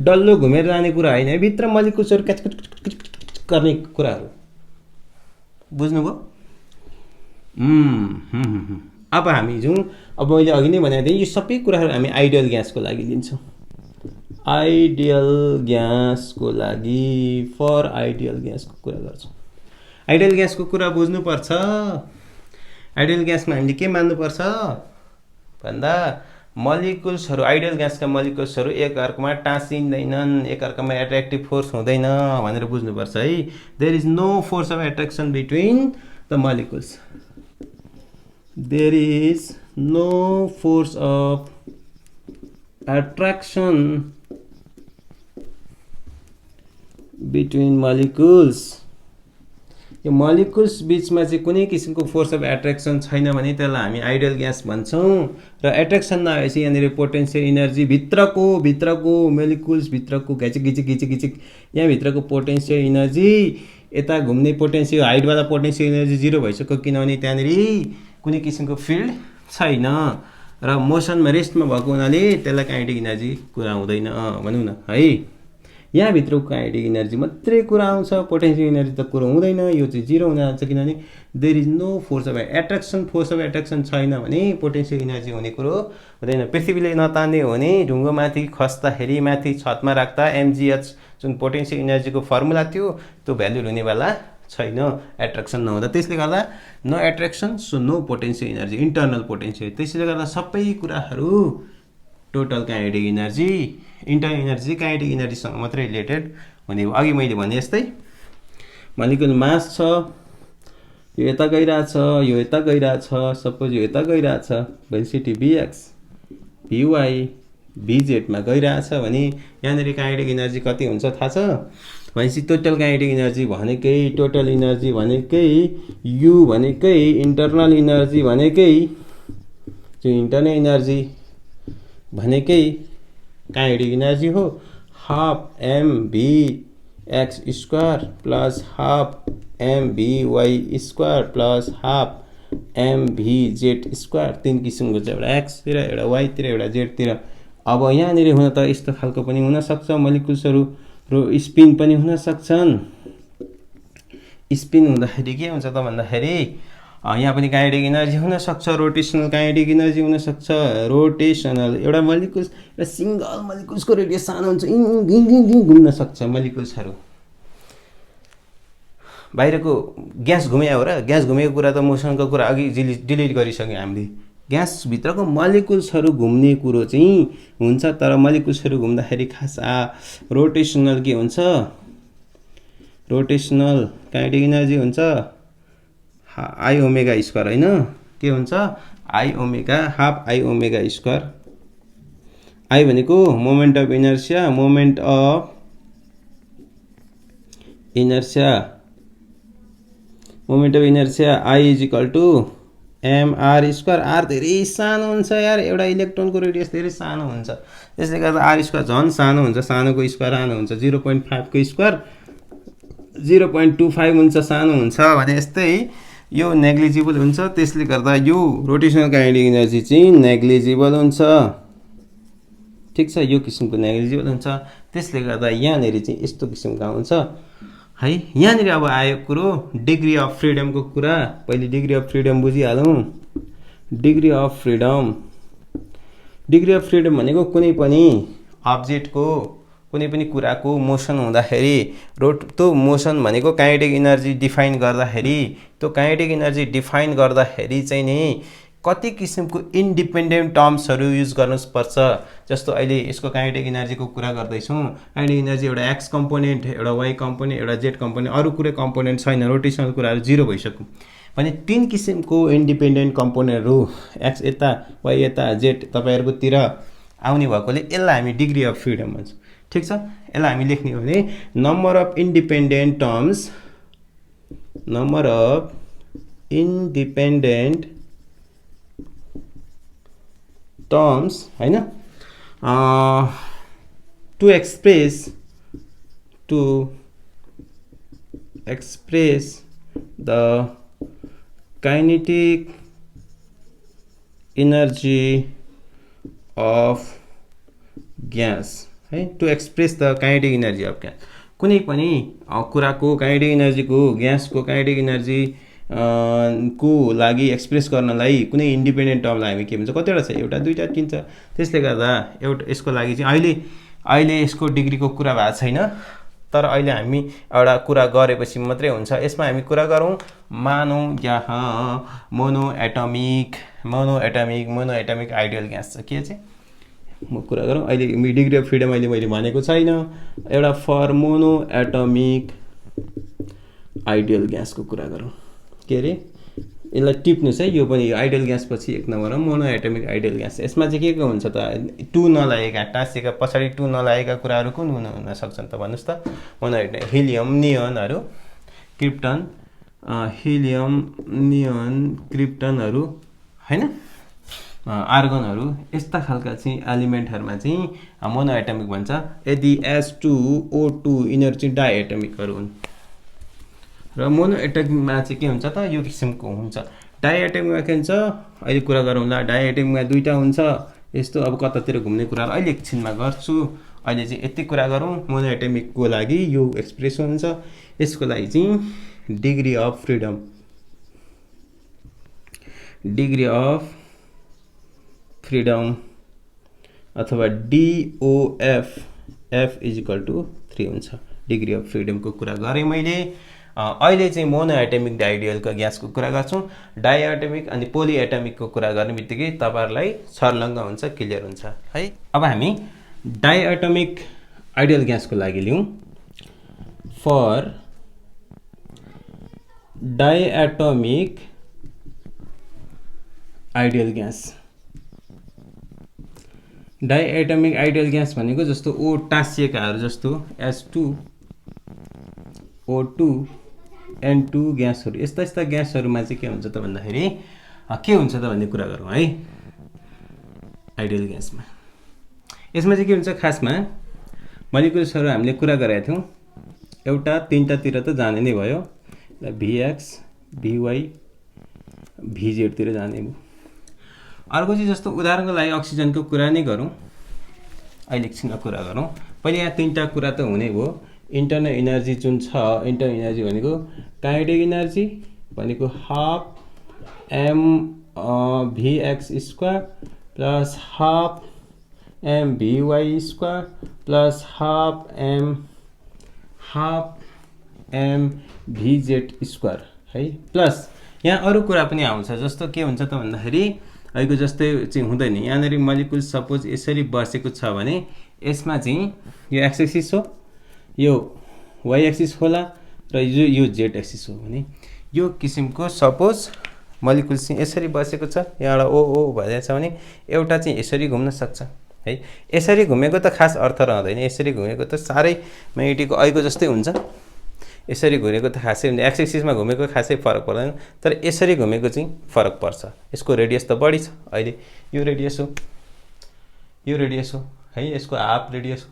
डल्लो घुमेर जाने कुरा होइन भित्र मलिकुल्सहरू क्याच गर्ने कुराहरू बुझ्नुभयो अब हामी जाउँ अब मैले अघि नै भनेको थिएँ यो सबै कुराहरू हामी आइडियल ग्यासको लागि लिन्छौँ आइडियल ग्यासको लागि फर आइडियल ग्यासको कुरा गर्छौँ आइडियल ग्यासको कुरा बुझ्नुपर्छ आइडियल ग्यासमा हामीले के मान्नुपर्छ भन्दा मलिकुल्सहरू आइडियल ग्यासका मलिकुल्सहरू एकअर्कामा टाँसिँदैनन् एकअर्कामा एट्र्याक्टिभ फोर्स हुँदैन भनेर बुझ्नुपर्छ है there is no force of attraction between the molecules there is no force of attraction between molecules यो मलिकुल्स बीचमा चाहिँ कुनै किसिमको फोर्स अफ एट्र्याक्सन छैन भने त्यसलाई हामी आइडियल ग्यास भन्छौँ र एट्र्याक्सन नभएपछि यहाँनिर पोटेन्सियल इनर्जी भित्रको मोलिकुल्स भित्रको घिचिक यहाँ भित्रको पोटेन्सियल इनर्जी यता घुम्ने पोटेन्सियल हाइटवाला पोटेन्सियल इनर्जी जिरो भइसक्यो किनभने त्यहाँनिर कुनै किसिमको फिल्ड छैन र मोसनमा रेस्टमा भएको हुनाले त्यसलाई काइनेटिक इनर्जी कुरा हुँदैन भनौँ न है यहाँभित्रको काइनेटिक इनर्जी मात्रै कुरा आउँछ पोटेन्सियल इनर्जी त कुरो हुँदैन यो चाहिँ जिरो हुन जान्छ किनभने there is no force of attraction छैन भने पोटेन्सियल इनर्जी हुने कुरो हुँदैन पृथ्वीले नतान्ने हो भने ढुङ्गोमाथि खस्दाखेरि माथि छतमा राख्दा एमजिएच जुन पोटेन्सियल इनर्जीको फर्मुला थियो त्यो भ्यालु हुनेवाला छैन एट्र्याक्सन नहुँदा त्यसले गर्दा no attraction so no potential energy internal potential त्यसले गर्दा सबै कुराहरू total kinetic energy internal energy kinetic इनर्जीसँग मात्रै रिलेटेड हुने हो अघि मैले भने जस्तै मलिकुल मास छ यो यता गइरहेछ यो यता गइरहेछ सपोज यो यता गइरहेछ भेलोसिटी bx Vy Vz मा गइरहेछ भने यहाँनिर काइनेटिक एनर्जी कति हुन्छ थाहा छ भनेपछि टोटल काइनेटिक एनर्जी भनेकै टोटल एनर्जी भनेकै U भनेकै इन्टरनल एनर्जी भनेकै जो इन्टरनल एनर्जी भनेकै काइनेटिक एनर्जी हो half mv(x² plus half mvy² plus half mvz². तीन किसिमको छ एउटा x तिर एउटा y तिर एउटा z तिर. अब यहाँनिर हुन त यस्तो खालको पनि हुन सक्छ मोलिकुल्सहरु र स्पिन पनि हुन सक्छन्. स्पिन हुँदाखेरि के हुन्छ त भन्दाखेरि यहाँ पनि काइनेटिक एनर्जी हुन सक्छ रोटेशनल काइनेटिक एनर्जी हुन सक्छ. रोटेशनल एउटा मोलिकुल्स एउटा सिंगल मोलिकुल्सको रेडियस सानो हुन्छ घुम्न सक्छ मोलिकुल्सहरु. बाहिरको ग्यास घुम्या हो र ग्यास घुमेको कुरा त मोसनको कुरा अघि डिलिट गरिसक्यौं हामीले. ग्यास भित्रको मोलिकुल्सहरु घुम्ने कुरो चाहिँ हुन्छ तर मोलिकुल्सहरु घुम्दाखेरि खास रोटेशनल के हुन्छ रोटेशनल काइनेटिक एनर्जी हुन्छ I ओमेगा स्क्वायर हैन के हुन्छ I omega half I omega square. I भनेको moment of inertia I is equal to mr square. r धेरै सानो हुन्छ यार एउटा इलेक्ट्रोनको रेडियस धेरै सानो हुन्छ त्यसले गर्दा r स्क्वायर झन् सानो हुन्छ सानोको स्क्वायर सानो हुन्छ 0.5 को स्क्वायर 0.25 हुन्छ सानो हुन्छ भने यस्तै यो नेग्लिजिबल हुन्छ. त्यसले गर्दा यो रोटेशनल काइनेटिक एनर्जी चाहिँ नेग्लिजिबल हुन्छ. ठीक छ यो किसिमको नेग्लिजिबल हुन्छ. त्यसले गर्दा यहाँनेरि चाहिँ यस्तो किसिमको हुन्छ है. यहाँनेरि अब आयो कुरो डिग्री अफ फ्रीडमको कुरा. पहिले डिग्री अफ फ्रीडम बुझिहालौं. डिग्री अफ फ्रीडम भनेको कुनै पनि अब्जेक्टको कुनै पनि कुराको मोसन हुँदाखेरि त्यो मोसन भनेको काइनेटिक एनर्जी डिफाइन गर्दाखेरि त्यो काइनेटिक एनर्जी डिफाइन गर्दाखेरि चाहिँ नि कति किसिमको इन्डिपेन्डेन्ट टर्म्सहरु युज गर्नुपर्छ. जस्तो अहिले यसको काइनेटिक एनर्जीको कुरा गर्दै छौं. काइनेटिक एनर्जी एउटा x कम्पोनेन्ट एउटा y कम्पोनेन्ट एउटा z कम्पोनेन्ट अरु कुनै कम्पोनेन्ट छैन रोटेशनल कुराहरु जिरो भइसक्यो भने तीन किसिमको इन्डिपेन्डेन्ट कम्पोनेन्टहरु x यता y यता z तपाईहरुको तिर आउने भएकोले यसलाई हामी डिग्री अफ फ्रीडम भन्छौं. ठीक छ यसलाई हामी लेख्ने हो भने नम्बर अफ इन्डिपेन्डेन्ट टर्म्स हैन to express the kinetic energy of gas है. To express the kinetic energy of gas कुनै पनि कुराको काइनेटिक एनर्जीको ग्यासको काइनेटिक एनर्जी को लागि एक्सप्रेस गर्नलाई कुनै इन्डिपेन्डेन्ट टर्मलाई हामी के भन्छ कतिवटा छ एउटा दुईटा तीनटा. त्यसले गर्दा एउटा यसको लागि चाहिँ अहिले यसको डिग्रीको कुरा भएको छैन तर अहिले हामी एउटा कुरा गरेपछि मात्रै हुन्छ. यसमा हामी कुरा गरौँ मानौ यहाँ मोनो एटमिक आइडियल ग्यास छ के चाहिँ म कुरा गरौँ. अहिले डिग्री अफ फ्रीडम अहिले मैले भनेको छैन. एउटा फर मोनो एटमिक आइडियल ग्यासको कुरा गरौँ. के रे यसलाई टिप्नुस् है. यो पनि आइडियल ग्यास पछि एक नम्बरमा मोनो एटमिक आइडियल ग्यास. यसमा चाहिँ के हुन्छ त टु नलागेका टाँसेका पछाडी टु नलागेका कुराहरु कुन हुन सक्छन् त भन्नुस् त. मोनो हिलियम नियनहरु क्रिप्टन क्रिप्टनहरु हैन आर्गनहरु यस्ता खालका चाहिँ एलिमेन्टहरुमा चाहिँ मोनो एटमिक भन्छ. यदि H2O2 यिनीहरु चाहिँ डाइएटमिकहरु हुन् र मोनो एटमिकमा चाहिँ के हुन्छ त यो किसिमको हुन्छ. डाइएटमिकमा के हुन्छ अहिले कुरा गरौँला. डाइएटमिकमा दुईटा हुन्छ यस्तो. अब कतातिर घुम्ने कुरा अहिले एकछिनमा गर्छु. अहिले चाहिँ यति कुरा गरौँ. मोनो एटमिकको लागि यो एक्सप्रेसन हुन्छ. यसको लागि चाहिँ डिग्री अफ फ्रीडम अथवा DOF F is equal to 3 हुन्छ. डिग्री अफ फ्रीडमको कुरा गरे मैले. अहिले चाहिँ मोनो एटमिक आइडियलको ग्यासको कुरा गर्छौं. डाइएटमिक अनि पोली एटमिकको कुरा गर्ने बित्तिकै तपाईहरुलाई छर्लङ्ग हुन्छ क्लियर हुन्छ है. अब हामी डाइएटमिक आइडियल ग्यासको लागि लियौं. For diatomic ideal gas diatomic ideal gas भनेको जस्तो O टाँसिएकाहरू जस्तो H2O2 N2 ग्यासहरू यस्ता ग्यासहरूमा चाहिँ के हुन्छ त भन्दाखेरि के हुन्छ त भन्ने कुरा गरौँ है आइडियल ग्यासमा। यसमा चाहिँ के हुन्छ खासमा मलिकुल्सहरू हामीले कुरा गरेका थियौँ एउटा तीनटातिर त जाने नै भयो VX VY VZ तिर जाने भयो। अर्को चाहिँ जस्तो उदाहरणको लागि अक्सिजनको कुरा नै गरौँ अहिले एकछिनमा कुरा गरौँ। पहिले यहाँ तीनटा कुरा त हुने भयो। इन्टरनल इनर्जी जुन छ इन्टरनल इनर्जी भनेको काइनेटिक इनर्जी भनेको half m VX square plus half m VY square plus half m VZ square है। प्लस यहाँ अरू कुरा पनि आउँछ जस्तो के हुन्छ त भन्दाखेरि अहिलेको जस्तै चाहिँ हुँदैन। यहाँनिर मलिकुल सपोज यसरी बसेको छ भने यसमा चाहिँ यो एक्स एक्सिस हो यो वाइ एक्सिस होला र यो जेड एक्सिस हो भने यो किसिमको सपोज मलिकुल चाहिँ यसरी बसेको छ यहाँबाट ओ भइरहेको छ भने एउटा चाहिँ यसरी घुम्न सक्छ है। यसरी घुमेको त खास अर्थ रहँदैन। यसरी घुमेको त साह्रै म्याग्नेटिकको अहिलेको जस्तै हुन्छ। यसरी घुमेको त खासै हुन्छ एक्स एक्सिसमा घुमेको खासै फरक पर्दैन तर यसरी घुमेको चाहिँ फरक पर्छ। यसको रेडियस त बढी छ अहिले यो रेडियस हो है यसको हाफ रेडियस हो।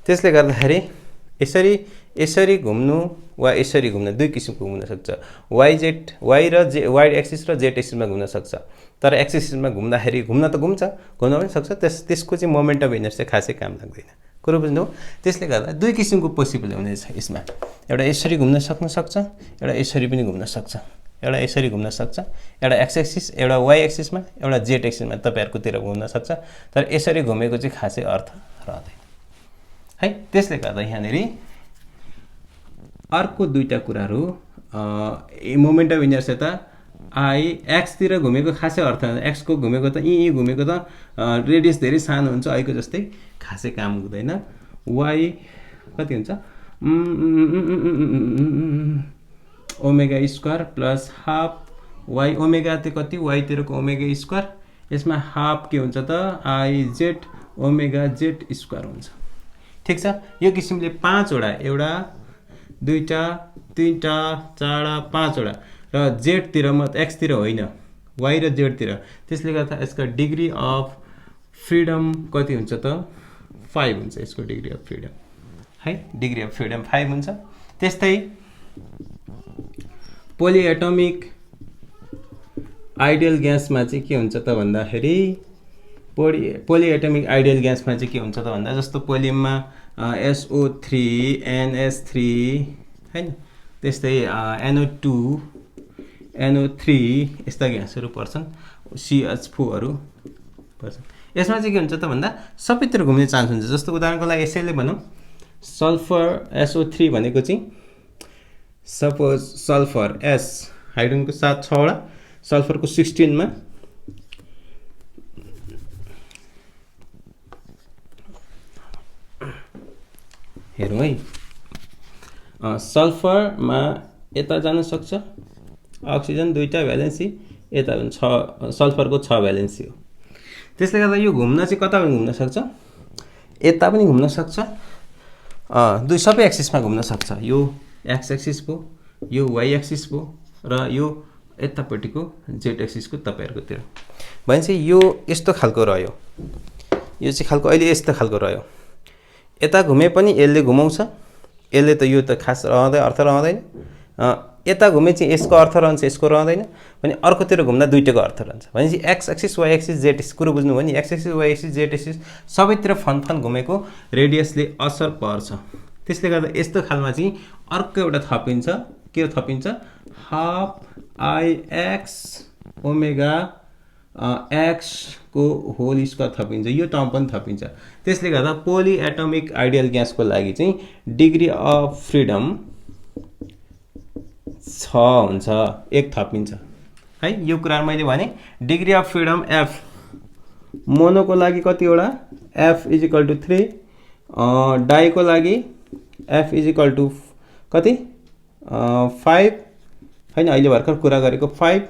त्यसले गर्दाखेरि यसरी घुम्नु वा यसरी घुम्न दुई किसिमको घुम्न सक्छ। वाइ एक्सिस र जेड एक्सिसमा घुम्न सक्छ तर एक्स एक्सिसमा घुम्दाखेरि घुम्न त घुम्न पनि सक्छ त्यसको चाहिँ मोमेन्ट अफ इनर्सी खासै काम लाग्दैन। कुरो बुझ्नु हो। त्यसले गर्दा दुई किसिमको पोसिबल हुनेछ यसमा एउटा यसरी घुम्न सक्छ एउटा यसरी पनि घुम्न सक्छ एउटा यसरी घुम्न सक्छ एउटा एक्स एक्सिस एउटा वाइ एक्सिसमा एउटा जेड एक्सिसमा तपाईहरुकोतिर घुम्न सक्छ तर यसरी घुमेको चाहिँ खासै अर्थ रहँदैन है। त्यसले गर्दा यहाँनेरि अर्को दुईटा कुराहरू मोमेन्ट अफ इनर्सी त एक्स तिर घुमेको खासै अर्थ एक्स को घुमेको त घुमेको त रेडियस धेरै सानो हुन्छ अहिलेको जस्तै खासै काम हुँदैन। वाइ कति हुन्छ omega square plus half Y omega त कति वाइ तिरको ओमेगा स्क्वायर यसमा हाफ के हुन्छ त आइजेड ओमेगा जेड स्क्वायर हुन्छ। ठीक छ। यो किसिमले पाँचवटा एउटा दुईटा तीनटा चारवटा पाँचवटा र जेड तिर एक्स तिर होइन वाइ र जेड तिर। त्यसले गर्दा यसको डिग्री अफ फ्रिडम कति हुन्छ त 5 हुन्छ यसको डिग्री अफ फ्रिडम है डिग्री अफ फ्रिडम 5 हुन्छ। त्यस्तै पोलिएटमिक आइडियल ग्यासमा चाहिँ के हुन्छ त भन्दाखेरि पोलिएटमिक आइडियल ग्यासमा चाहिँ के हुन्छ त भन्दा जस्तो पोलियममा SO3 NS3 हैन त्यस्तै NO2 NO3 यस्ता ग्यासहरू पर्छन् CH4 हरू पर्छन्। यसमा चाहिँ के हुन्छ त भन्दा सबैतिर घुम्ने चान्स हुन्छ। जस्तो उदाहरणको लागि यसैले भनौँ सल्फर SO3 भनेको चाहिँ सपोज सल्फर S हाइड्रोजनको साथ 6 वटा सल्फरको 16 मा हेरौँ है सल्फरमा यता जान सक्छ अक्सिजन दुईटा भ्यालेन्सी यता पनि 6 सल्फरको 6 भ्यालेन्सी हो। त्यसले गर्दा यो घुम्न चाहिँ कता पनि घुम्न सक्छ यता पनि घुम्न सक्छ दुई सबै एक्सिसमा घुम्न सक्छ। यो एक्स एक्सिस भयो यो वाइ एक्सिस भयो र यो यतापट्टिको जेड एक्सिसको तपाईहरुकोतिर भनेपछि यो यस्तो खालको रह्यो। यो चाहिँ खालको अहिले यस्तो खालको रह्यो। यता घुमे पनि यसले घुमाउँछ यसले त यो त खास रहँदैन अर्थ रहँदैन। यता घुमे चाहिँ यसको अर्थ रहन्छ यसको रहँदैन भने अर्कोतिर घुम्दा दुईटैको अर्थ रहन्छ भनेपछि X axis Y axis Z axis कुरो बुझ्नु भयो नि। X axis Y axis Z axis सबैतिर फन घुमेको रेडियसले असर पर्छ। त्यसले गर्दा यस्तो खालमा चाहिँ अर्को एउटा थपिन्छ के थपिन्छ हाफ आइएक्स ओमेगा एक्स को होल स्क्वायर थपिन्छ यो टर्म पनि थपिन्छ। त्यसले गर्दा पोलिएटमिक आइडियल ग्यासको लागि चाहिँ डिग्री अफ फ्रिडम 6 हुन्छ 1 थपिन्छ है। यो कुरा मैले भने degree of freedom F Monaco लागि कतिवटा F = 3 डाइको लागि F = कति 5 हैन अहिले भर्खर कुरा गरेको 5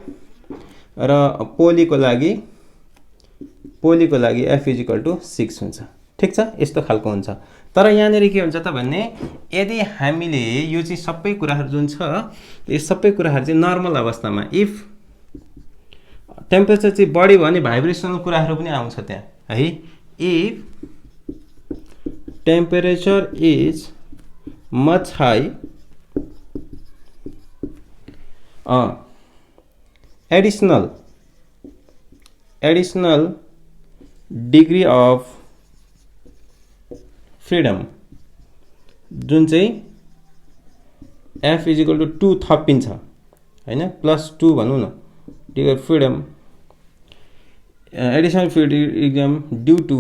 र पोलीको लागि पोलीको लागि F = 6 हुन्छ। ठिक छ, यस्तो खालको हुन्छ। तर यहाँनिर के हुन्छ त भन्ने यदि हामीले यो चाहिँ सबै कुराहरू जुन छ यो सबै कुराहरू चाहिँ नर्मल अवस्थामा इफ टेम्परेचर चाहिँ बढी भयो भने भाइब्रेसनल कुराहरू पनि आउँछ त्यहाँ है। If temperature is much high additional degree of freedom जुन चाहिँ F = 2 थपिन्छ हैन, +2 भनौँ न degree of freedom additional freedom due to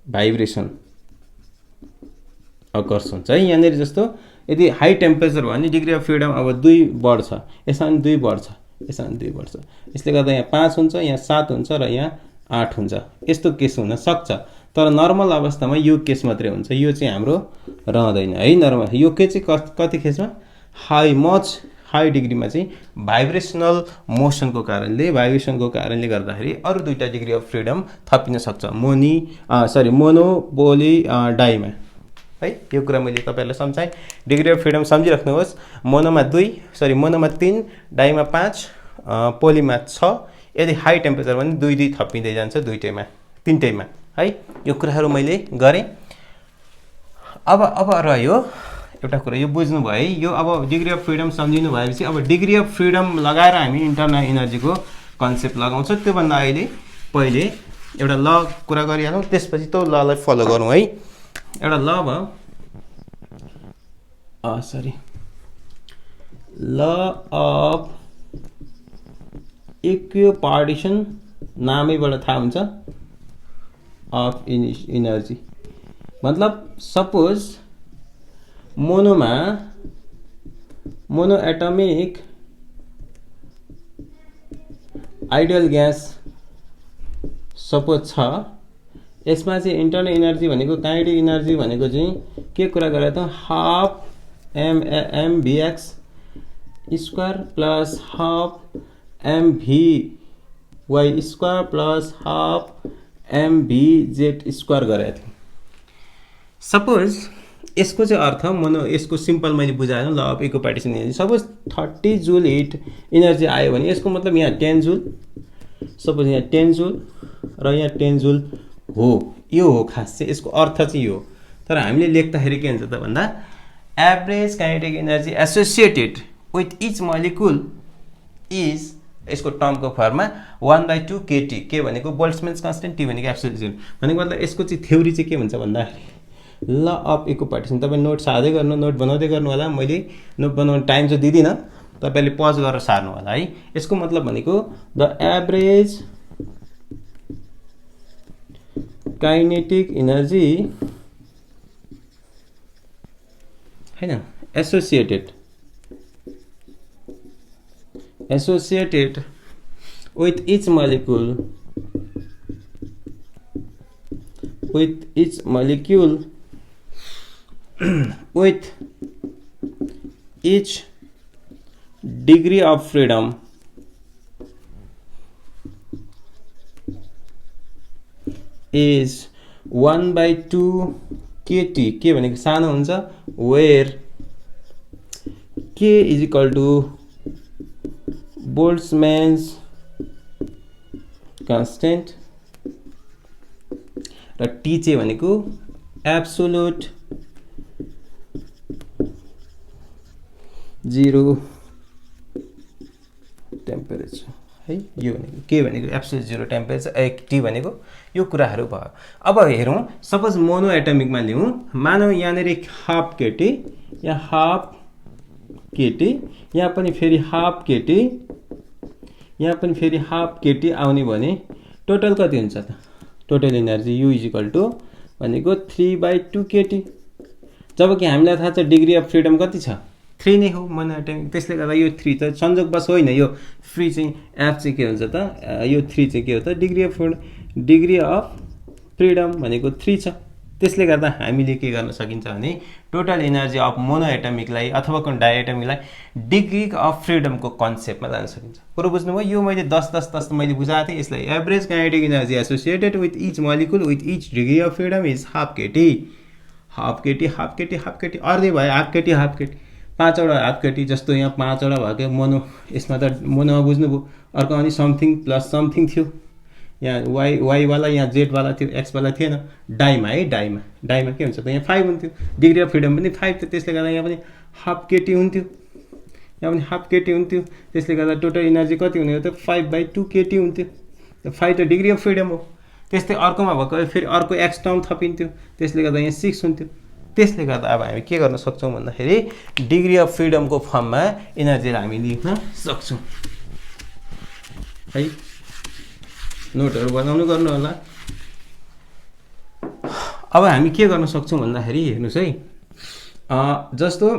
vibration occurs हुन्छ है। यहाँनिर जस्तो यदि हाई टेम्परेचर भयो भने डिग्री अफ फ्रिडम अब 2 बढ्छ, यसमा 2 बढ्छ, यसमा 2 बढ्छ, यसले गर्दा यहाँ 5 हुन्छ, यहाँ 7 हुन्छ र यहाँ 8 हुन्छ। यस्तो केस हुन सक्छ, तर नर्मल अवस्थामा यो केस मात्रै हुन्छ, यो चाहिँ हाम्रो रहँदैन है। नर्मल यो के चाहिँ कति केसमा मच हाई डिग्रीमा चाहिँ भाइब्रेसनल मोसनको कारणले गर्दाखेरि अरु दुईटा डिग्री अफ फ्रिडम थपिन सक्छ मोनो पोली डाइमा है। यो कुरा मैले तपाईहरुलाई सम्झाएँ। डिग्री अफ फ्रिडम सम्झिराख्नुहोस्। मोनोमा 3, डाइमा 5, पोलीमा 6। यदि हाई टेम्परेचर भने 2 थपिँदै जान्छ दुईटैमा, तीनटैमा है। यो कुराहरू मैले गरेँ। अब रह्यो एउटा कुरा, यो बुझ्नु भयो है। यो अब डिग्री अफ फ्रिडम सम्झिनु भएपछि अब डिग्री अफ फ्रिडम लगाएर हामी इन्टरनल एनर्जीको कन्सेप्ट लगाउँछौँ। त्योभन्दा पहिले एउटा ल कुरा गरिहालौँ, त्यसपछि त्यो ललाई फलो गरौँ है। एउटा ल भयो ल अफ इक्विपार्टिसन, नामैबाट थाहा हुन्छ अफ इनर्जी। मतलब suppose mono atomic ideal gas suppose छ, यसमा चाहिँ इन्टरनल एनर्जी भनेको काइनेटिक एनर्जी भनेको चाहिँ के कुरा गरे त 12 mvx square plus 12 mvy square plus 12 mvz square गरेको थियो। सपोज यसको चाहिँ अर्थ यसको सिम्पल मैले बुझाएँ law of equipartition energy. Suppose 30 joule heat energy आयो भने यसको मतलब यहाँ 10 जूल, सपोज यहाँ 10 जूल र यहाँ 10 जूल हो। यो हो खास चाहिँ यसको अर्थ चाहिँ यो। तर हामीले लेख्दाखेरि के हुन्छ त भन्दा average kinetic energy associated with each molecule is यसको टर्मको फर्ममा 1/2 kT। के भनेको बोल्ट्जम्यान्स कन्स्टेन्ट, टी भनेको एब्सोल्युट जिरो भनेको मतलब यसको चाहिँ थ्योरी चाहिँ के भन्छ भन्दा ल अफ इक्विपार्टिसन। तपाईँ नोट सार्दै गर्नु, नोट बनाउँदै गर्नु होला। मैले नोट बनाउने टाइम चाहिँ दिदिनँ, तपाईले पज गरेर सार्नु होला है। यसको मतलब भनेको द एभरेज काइनेटिक एनर्जी हैन associated with each molecule with each degree of freedom is 1/2 kT। के भनेको सानो हुन्छ, where k is equal to Boltzmann's constant र T चाहिँ भनेको एब्सोल्युट जिरो टेम्परेचर है। यो भनेको के भनेको एब्सोल्युट जिरो टेम्परेचर, T भनेको यो कुराहरू भयो। अब हेरौँ, सपोज मोनो एटमिकमा लिउँ, मानौ यहाँनिर हाफ केटी, यहाँ हाफ केटी, यहाँ पनि फेरि हाफ केटी, यहाँ पनि फेरि हाफ केटी आउने भने टोटल कति हुन्छ त? Total energy U is equal to भनेको 3/2 kT। जबकि हामीलाई थाहा छ डिग्री अफ फ्रिडम कति छ? 3 नै हो मोनो एटमिक। त्यसले गर्दा यो 3 त संयोगवश होइन, यो फ्री चाहिँ F चाहिँ के हुन्छ त, यो 3 चाहिँ के हो त डिग्री अफ फ्रिडम भनेको 3 छ। त्यसले गर्दा हामीले के गर्न सकिन्छ भने टोटल एनर्जी अफ मोनोएटमिकलाई अथवा कुनै डाइएटमिकलाई डिग्री अफ फ्रिडमको कन्सेप्टमा लान सकिन्छ। कुरो बुझ्नुभयो? यो मैले 10 मैले बुझाएको थिएँ। यसलाई average kinetic energy associated with each molecule with each degree of freedom is half केटी अर्धै भयो हाफ केटी 5वटा हाफ केटी जस्तो यहाँ 5वटा भएको मोनो। यसमा त मोनोमा बुझ्नुभयो। अर्को अनि समथिङ प्लस समथिङ थियो, यहाँ वाइवाला यहाँ जेडवाला थियो, एक्सवाला थिएन। डाइमा के हुन्छ त यहाँ 5 हुन्थ्यो, डिग्री अफ फ्रिडम पनि 5 थियो। त्यसले गर्दा यहाँ पनि हाफ केटी हुन्थ्यो, यहाँ पनि हाफ केटी हुन्थ्यो। त्यसले गर्दा टोटल एनर्जी कति हुने हो त 5/2 केटी हुन्थ्यो। 5 त डिग्री अफ फ्रिडम हो। त्यस्तै अर्कोमा भएको फेरि अर्को एक्स टर्म थपिन्थ्यो, त्यसले गर्दा यहाँ 6 हुन्थ्यो। त्यसले गर्दा अब हामी के गर्न सक्छौँ भन्दाखेरि डिग्री अफ फ्रिडमको फर्ममा एनर्जीलाई हामी लेख्न सक्छौँ है। नोटहरू बनाउनु गर्नु होला। अब हामी के गर्न सक्छौँ भन्दाखेरि हेर्नुहोस् है, जस्तो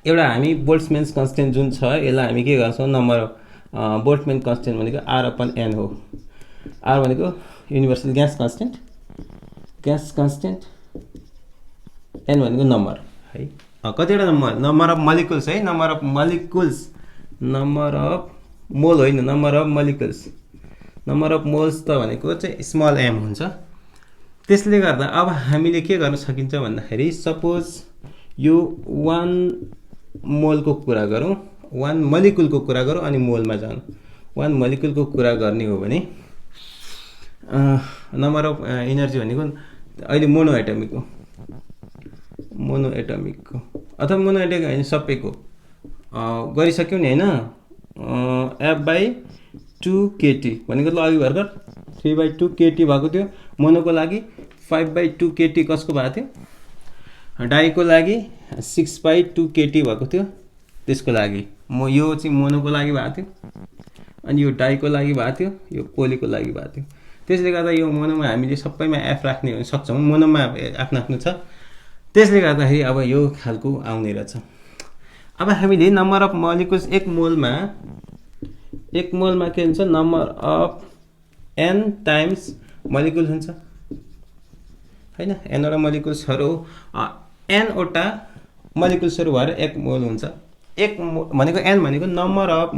एउटा हामी बोल्ट्जम्यान्स कन्स्टेन्ट जुन छ यसलाई हामी के गर्छौँ, नम्बर अफ बोल्ट्जम्यान कन्स्टेन्ट भनेको R/N हो। R भनेको युनिभर्सल ग्यास कन्स्टेन्ट, N भनेको नम्बर है। कतिवटा नम्बर अफ मलिकुल्स है, नम्बर अफ मोल होइन, number of molecules. Number of moles त भनेको चाहिँ स्मल m हुन्छ। त्यसले गर्दा अब हामीले के गर्न सकिन्छ भन्दाखेरि सपोज यो 1 मोलको कुरा गरौँ, 1 मलिकुलको कुरा गरौँ अनि मोलमा जानु। 1 मलिकुलको कुरा गर्ने हो भने नम्बर अफ एनर्जी भनेको अहिले मोनोएटमिकको अथवा मोनोएटमिक होइन सबैको गरिसक्यौँ नि होइन। F/2 kT भनेको त अघि भर्खर 3/2 kT भएको थियो। मोनोको लागि 5/2 kT कसको भएको थियो, डाइको लागि 6/2 kT भएको थियो। त्यसको लागि यो चाहिँ मोनोको लागि भएको थियो अनि यो डाइको लागि भएको थियो, यो पोलीको लागि भएको थियो। त्यसले गर्दा यो मोनोमा हामीले सबैमा एफ राख्ने सक्छौँ, मोनोमा आफ्नो छ। त्यसले गर्दाखेरि अब यो खालको आउने रहेछ। अब हामीले नम्बर अफ मोलिकुल्स एक मोलमा के हुन्छ, number of n times molecule हुन्छ हैन। n वटा मोलिकुल्सहरू n वटा मोलिकुल्सहरू भएर एक मोल हुन्छ। एक भनेको n भनेको नम्बर अफ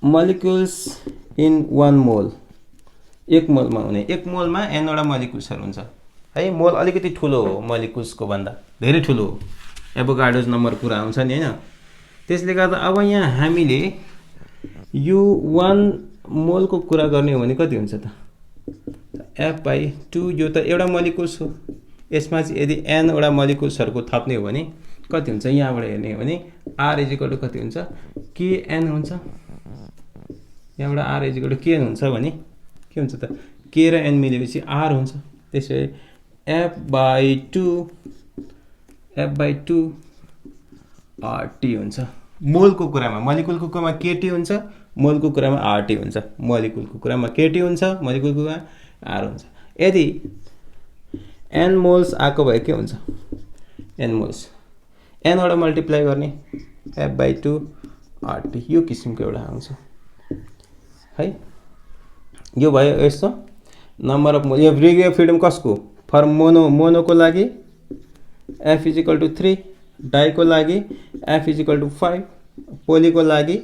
मोलिकुल्स इन 1 मोल। एक मोलमा हुने, एक मोलमा n वटा मोलिकुल्सहरू हुन्छ है। मोल अलिकति ठुलो हो, मोलिकुल्सको भन्दा धेरै ठुलो हो। एभोगाड्रोस नम्बर कुरा आउँछ नि हैन। त्यसले गर्दा अब यहाँ हामीले यो 1 मोलको कुरा गर्ने हो भने कति हुन्छ त, F/2। यो त एउटा मोलिकुल्स हो। यसमा चाहिँ यदि n वटा मोलिकुल्सहरूको थप्ने हो भने कति हुन्छ, यहाँबाट हेर्ने हो भने R कति हुन्छ, Kn हुन्छ। यहाँबाट R Kn हुन्छ भने के हुन्छ त, K र n मिलेपछि R हुन्छ। त्यसैले F/2 RT हुन्छ। मोलको कुरामा, मोलिकुलको कुरामा KT हुन्छ, मोलको कुरामा RT हुन्छ। मोलिकुलको कुरामा KT हुन्छ, मोलिकुलको कुरामा R हुन्छ। यदि n मोल्स आएको भए के हुन्छ, n मोल्स n वटा मल्टिप्लाई गर्ने F/2 RT, यो किसिमको एउटा आउँछ है। यो भयो यस्तो नम्बर अफ मोल। यो डिग्री अफ फ्रिडम कसको, फर मोनोको लागि F = 3, डाइको लागि F = 5, पोलीको लागि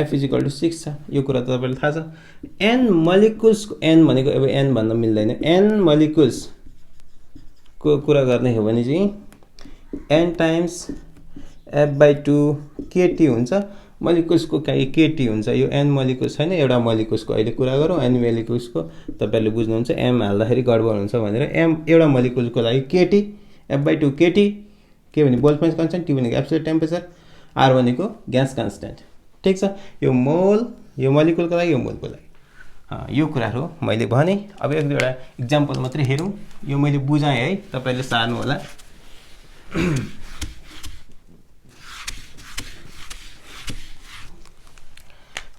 F = 6 छ। यो कुरा त तपाईँलाई थाहा छ। n मोलिकुल्सको n भनेको अब n भन्न मिल्दैन। n मोलिकुल्सको कुरा गर्ने हो भने चाहिँ n टाइम्स F/2 KT हुन्छ। मोलिकुल्सको KT हुन्छ। यो n मोलिकुल्स छैन, एउटा मोलिकुल्सको अहिले कुरा गरौँ। n मोलिकुल्सको तपाईँले बुझ्नुहुन्छ, m हाल्दाखेरि गडबड हुन्छ भनेर। एउटा मोलिकुलको लागि KT F/2 KT, के भने बोल्ट्जम्यान कन्स्टेन्ट, T भनेको एब्सोल्युट टेम्परेचर, R भनेको ग्यास कन्स्टेन्ट। ठिक छ। यो मोल, यो मोलिकुलको लागि, यो मोलको लागि। यो कुराहरू मैले भने। अब एक दुईवटा इक्जाम्पल मात्रै हेरौँ। यो मैले बुझाएँ है, तपाईँले सार्नु होला।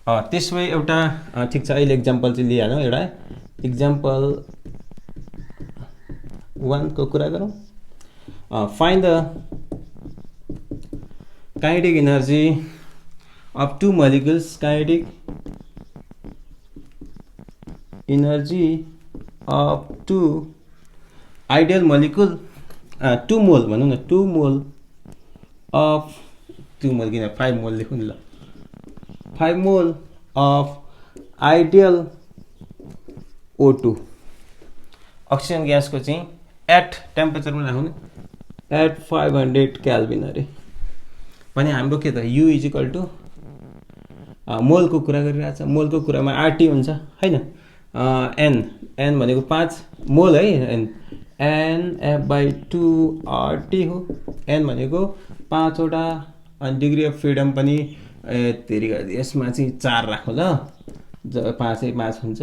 त्यसो भए एउटा ठिक छ, अहिले इक्जाम्पल चाहिँ लिइहालौँ। एउटा इक्जाम्पल 1 को कुरा गरौँ। Find the kinetic energy of 2 molecules, kinetic energy of 2 ideal molecule 2 mole भनौँ न 2 mole of 2 mole किन 5 mole लेखौँ ल 5 mole of ideal O2 oxygen ग्यासको चाहिँ एट टेम्परेचरमा राखौँ न एट 500 केल्भिन अरे भने हाम्रो के त U इक्वल टु मोलको कुरा गरिरहेछ मोलको कुरामा आरटी हुन्छ हैन एन भनेको 5 मोल है एन F/2 आरटी हो एन भनेको 5 वटा अनि डिग्री अफ फ्रिडम पनि यसमा चाहिँ 4 राखौँ ल 5 हुन्छ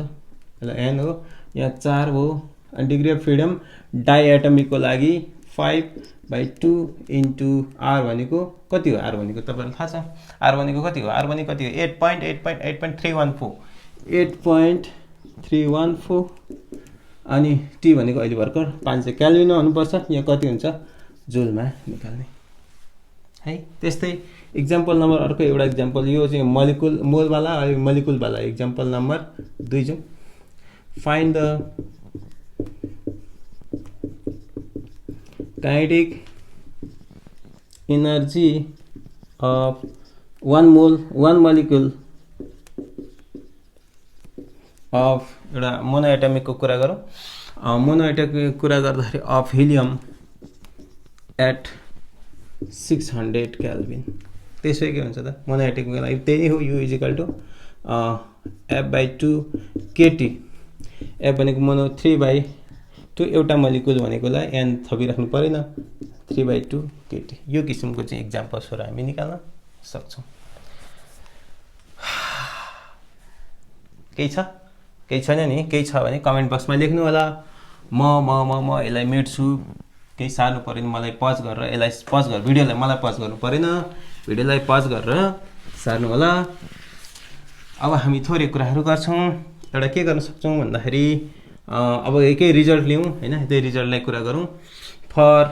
ल एन हो यहाँ 4 हो अनि डिग्री अफ फ्रिडम डाइएटमिकको लागि 5/2 इन्टु आर भनेको कति हो आर भनेको तपाईहरुलाई थाहा छ आर भनेको कति हो आर भनेको कति हो 8.314 8.314 अनि टी भनेको अहिले भर्खर 500 केल्भिन हुनुपर्छ यहाँ कति हुन्छ जुलमा निकाल्ने है त्यस्तै एक्जाम्पल नम्बर अर्को एउटा एक्जाम्पल यो चाहिँ मोलिकुल मोलवाला अनि मोलिकुलवाला एक्जाम्पल नम्बर 2 जाउँ find the kinetic energy of one molecule of एउटा मोनोएटमिक को कुरा गरौँ मोनोएटमिक कुरा गर्दाखेरि अफ हिलियम एट 600 केल्भिन त्यसै के हुन्छ त मोनोएटमिकको लागि त्यही हो U equal to F/2 kT F भनेको मोनो 3/2 एउटा मोलिकुल भनेकोलाई n थपिराख्नु परेन 3/2 kT यो किसिमको चाहिँ एक्जाम्पल्सहरु हामी निकाल्न सक्छौं केही छैन नि केही छ भने कमेन्ट बक्समा लेख्नु होला म यसलाई मेट्छु केही सार्नु पर्दैन मलाई पज गरेर यसलाई पज गरेर भिडियोलाई मलाई पज गर्नु पर्दैन भिडियोलाई पज गरेर सार्नु होला अब हामी थोरै कुराहरु गर्छौं एउटा के गर्न सक्छौं भन्दाखेरि अब एकै रिजल्ट लियौं हैन त्यही रिजल्टलाई कुरा गरौं फर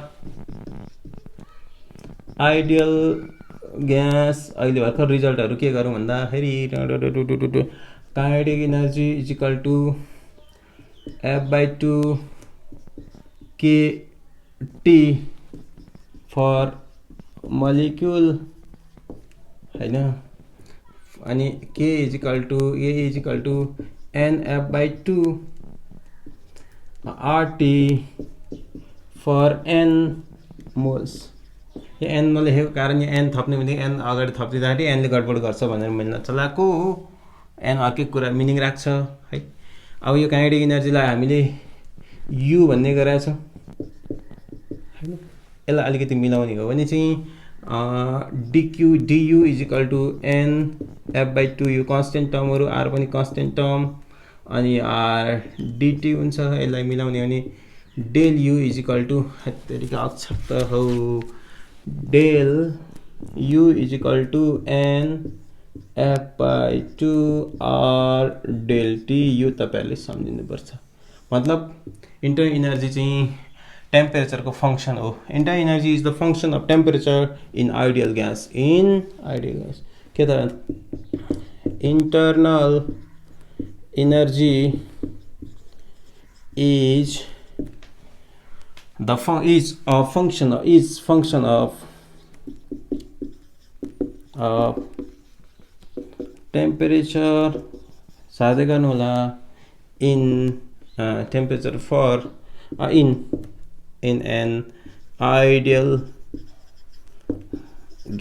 आइडियल ग्यास अहिले भर्खर रिजल्टहरु के गरौं भन्दाखेरि kinetic energy is equal to F/2 kT for molecule हैन अनि K is equal to A is equal to n F/2 RT for n moles यो n म लेखेको कारण यो n थप्ने भने n अगाडि थप्दिँदाखेरि n ले गडबड गर्छ भनेर मैले नचलाको n अर्कै कुरा मिनिङ राख्छ है अब यो काइनेटिक एनर्जीलाई हामीले u भन्ने गरेका छौं हैन यसलाई अलिकति मिलाउने हो भने चाहिँ dq du n F/2 यो कन्स्टेन्ट टर्महरु r पनि कन्स्टेन्ट टर्म अनि r dt हुन्छ यसलाई मिलाउने हो भने del u हत्तेरीको अक्षर त हो del u n F/2 r del t यो तपाईहरुले सम्झिनु पर्छ मतलब इंटर एनर्जी चाहिँ टेम्परेचर को फंक्शन हो inter energy is the function of temperature in ideal gas के त internal energy is a function of temperature साधै गर्नु होला in temperature for in an ideal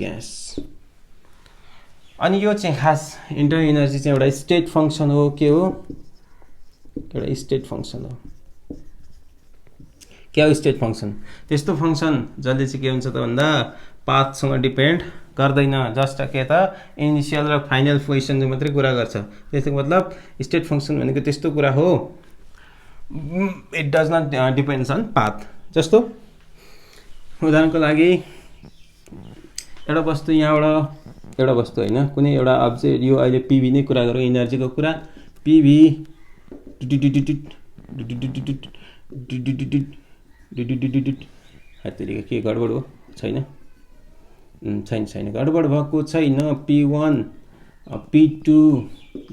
gas अनि यो चाहिँ खास इंटर एनर्जी चाहिँ एउटा स्टेट फंक्शन हो के हो एउटा स्टेट फंक्शन हो के हो स्टेट फंक्शन त्यस्तो फंक्शन जसले चाहिँ के हुन्छ त भन्दा पाथ सँग डिपेन्ड गर्दैन जस्ट के त इनिशियल र फाइनल पोजिसन चाहिँ मात्रै कुरा गर्छ त्यसको मतलब स्टेट फंक्शन भनेको त्यस्तो कुरा हो it does not depends on path जस्तो उदाहरणको लागि एउटा वस्तु यहाँबाट एउटा वस्तु हैन कुनै एउटा अब्जेक्ट यो अहिले पीभी नै कुरा गरौँ एनर्जीको कुरा पीभी हत्तेरीको के गडबड हो छैन छैन गडबड भएको छैन p1 P2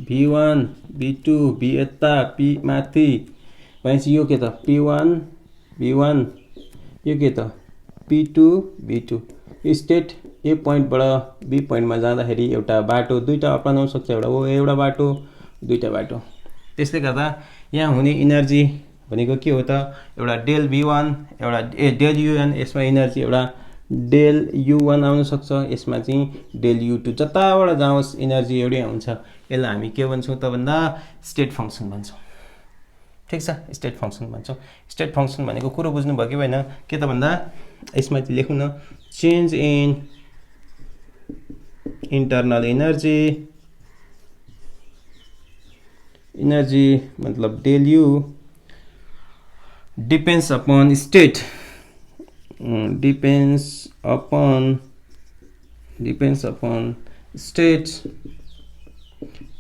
V1 V2 V यता P माथि भनेपछि यो के त P1 V1 यो के त P2 V2 यो स्टेट ए पोइन्टबाट बी पोइन्टमा जाँदाखेरि एउटा बाटो दुईटा अपनाउन सक्छ एउटा बाटो दुईटा बाटो त्यसले गर्दा यहाँ हुने एनर्जी भनेको के हो त एउटा डेल V1 एउटा डेल U1 यसमा एनर्जी एउटा डेल U1 आउन सक्छ यसमा चाहिँ डेल U2 जताबाट जाओस् एनर्जी एउटै आउँछ यसलाई हामी के भन्छौँ त भन्दा स्टेट फंक्सन भन्छौँ ठीक छ स्टेट फंक्सन भन्छौँ स्टेट फंक्सन भनेको कुरो बुझ्नु भयो कि भएन के त भन्दा यसमा चाहिँ लेखौँ न चेन्ज इन internal energy मतलब del U depends upon state depends upon state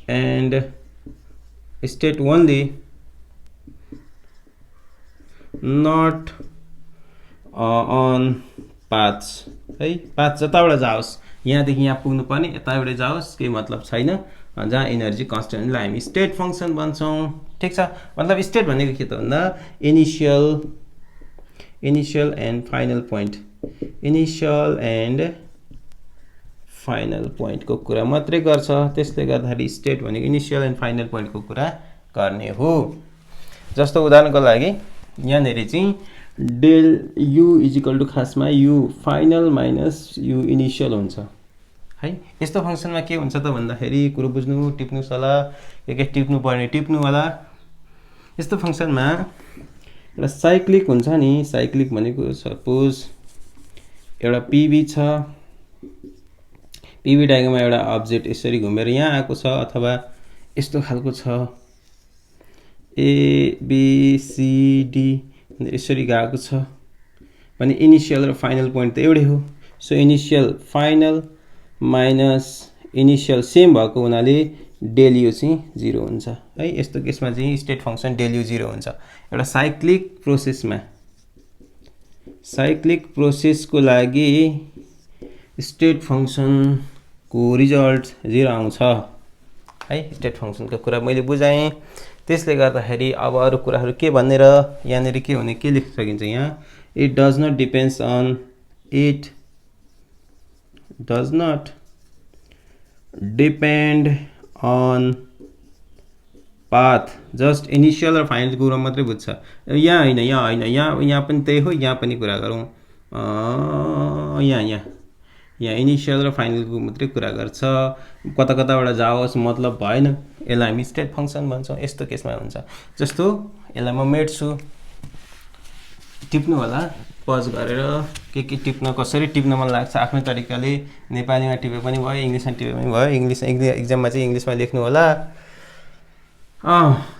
and state only not on paths है पाथ जताबाट जाओस् यहाँदेखि यहाँ पुग्नु पर्ने यताबाट जाओस् केही मतलब छैन जहाँ एनर्जी कन्स्टेन्टलाई हामी स्टेट फंक्सन भन्छौँ ठीक छ मतलब स्टेट भनेको के त भन्दा इनिशियल एन्ड फाइनल पोइन्ट को कुरा मात्रै गर्छ त्यसले गर्दाखेरि स्टेट भनेको इनिशियल एन्ड फाइनल पोइन्ट को कुरा गर्ने हो जस्तो उदाहरणको लागि यहाँनेरि चाहिँ डेल U इजिकल टु खासमा U final minus U initial हुन्छ है यस्तो फंक्सनमा के हुन्छ त भन्दाखेरि कुरो बुझ्नु टिप्नुस् होला के टिप्नु पर्ने टिप्नु होला यस्तो फंक्सनमा एउटा साइक्लिक हुन्छ नि साइक्लिक भनेको सपोज एउटा PV छ PV डायग्राममा एउटा अब्जेक्ट यसरी घुमेर यहाँ आएको छ अथवा यस्तो खालको छ A B C D यसरी गएको छ भने इनिशियल र फाइनल पोइन्ट त एउटै हो so initial final minus initial same भएको हुनाले डेल U चाहिँ 0 हुन्छ है यस्तो केसमा चाहिँ स्टेट फंक्सन डेल U 0 हुन्छ एउटा साइक्लिक प्रोसेसको लागि स्टेट फंक्सन को रिजल्ट 0 आउँछ है स्टेट फंक्सनको कुरा मैले बुझाएँ त्यसले गर्दाखेरि अब अरु कुराहरु के भन्ने र यहाँनेरि के हुने के लेख्न सकिन्छ यहाँ it does not depend on path just initial र फाइनल कुरा मात्रै बुझ्छ यहाँ हैन पनि त्यही हो यहाँ पनि कुरा गरौँ यहाँ इनिशियल र फाइनल को मात्रै कुरा गर्छ कताबाट जाओस् मतलब भएन यसलाई हामी स्टेट फंक्सन भन्छौँ यस्तो केसमा हुन्छ जस्तो यसलाई म मेट्छु टिप्नु होला पज गरेर के टिप्न कसरी टिप्न मन लाग्छ आफ्नो तरिकाले नेपालीमा टिपे पनि भयो इंग्लिशमा टिपे पनि भयो इंग्लिश एक्जाममा चाहिँ इंग्लिशमा लेख्नु होला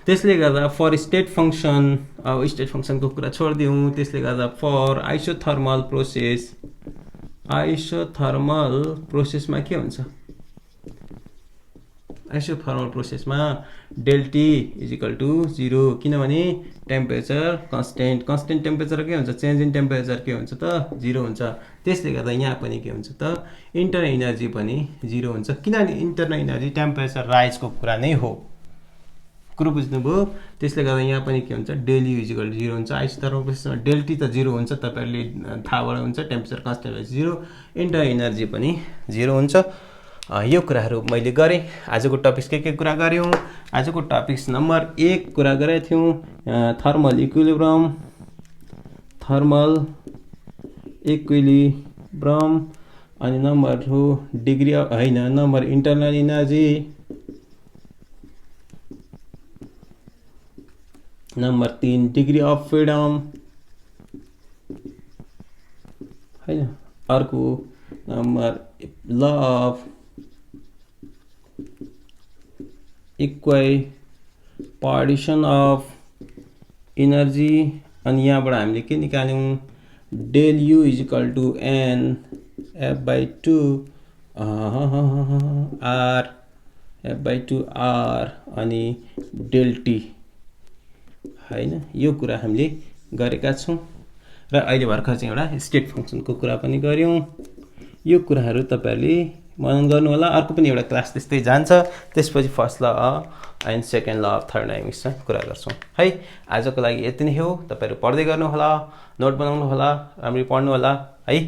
त्यसले गर्दा फर स्टेट फंक्सन अब स्टेट फंक्सनको कुरा छोड्दिउँ त्यसले गर्दा फर आइसोथर्मल प्रोसेसमा के हुन्छ आइसोथर्मल प्रोसेसमा डेल T इजिकल टु 0 किनभने टेम्परेचर कन्स्टेन्ट टेम्परेचर के हुन्छ चेन्ज इन टेम्परेचर के हुन्छ त 0 हुन्छ त्यसले गर्दा यहाँ पनि के हुन्छ त इन्टरनल एनर्जी पनि 0 हुन्छ किनभने इन्टरनल एनर्जी टेम्परेचर राइज को कुरा नै हो कुरो बुझ्नुभयो त्यसले गर्दा यहाँ पनि के हुन्छ डेल U इजिकल 0 हुन्छ आइसोथर्मल प्रोसेसमा डेल T त 0 हुन्छ तपाईहरुले थाहाबाट हुन्छ टेम्परेचर कन्स्टेन्ट भएपछि 0 इन्टरनल एनर्जी पनि 0 हुन्छ यो कुराहरु मैले गरे आजको टपिक्स के कुरा गर्यौं आजको टपिक्स नम्बर 1 कुरा गरेका थियौं थर्मल इक्विलिब्रियम अनि नम्बर 2 डिग्री हैन number internal energy number 3 degree of freedom हैन अर्को नम्बर ल अफ इक्विपार्टिसन अफ एनर्जी अनि यहाँबाट हामीले के निकाल्यौं del U equal to n f/2 r f/2 r अनि डेल T हैन यो कुरा हामीले गरेका छौं र अहिले भर्खर चाहिँ एउटा स्टेट फंक्सनको कुरा पनि गर्यौं यो कुराहरु तपाईहरुले मनन गर्नु होला। अर्को पनि एउटा क्लास त्यस्तै जान्छ, त्यसपछि first law and second law of थर्मोडायनामिक्समा कुरा गर्छौँ है। आजको लागि यति नै हो। तपाईहरु पढ्दै गर्नु होला, नोट बनाउनु होला, राम्ररी पढ्नु होला है।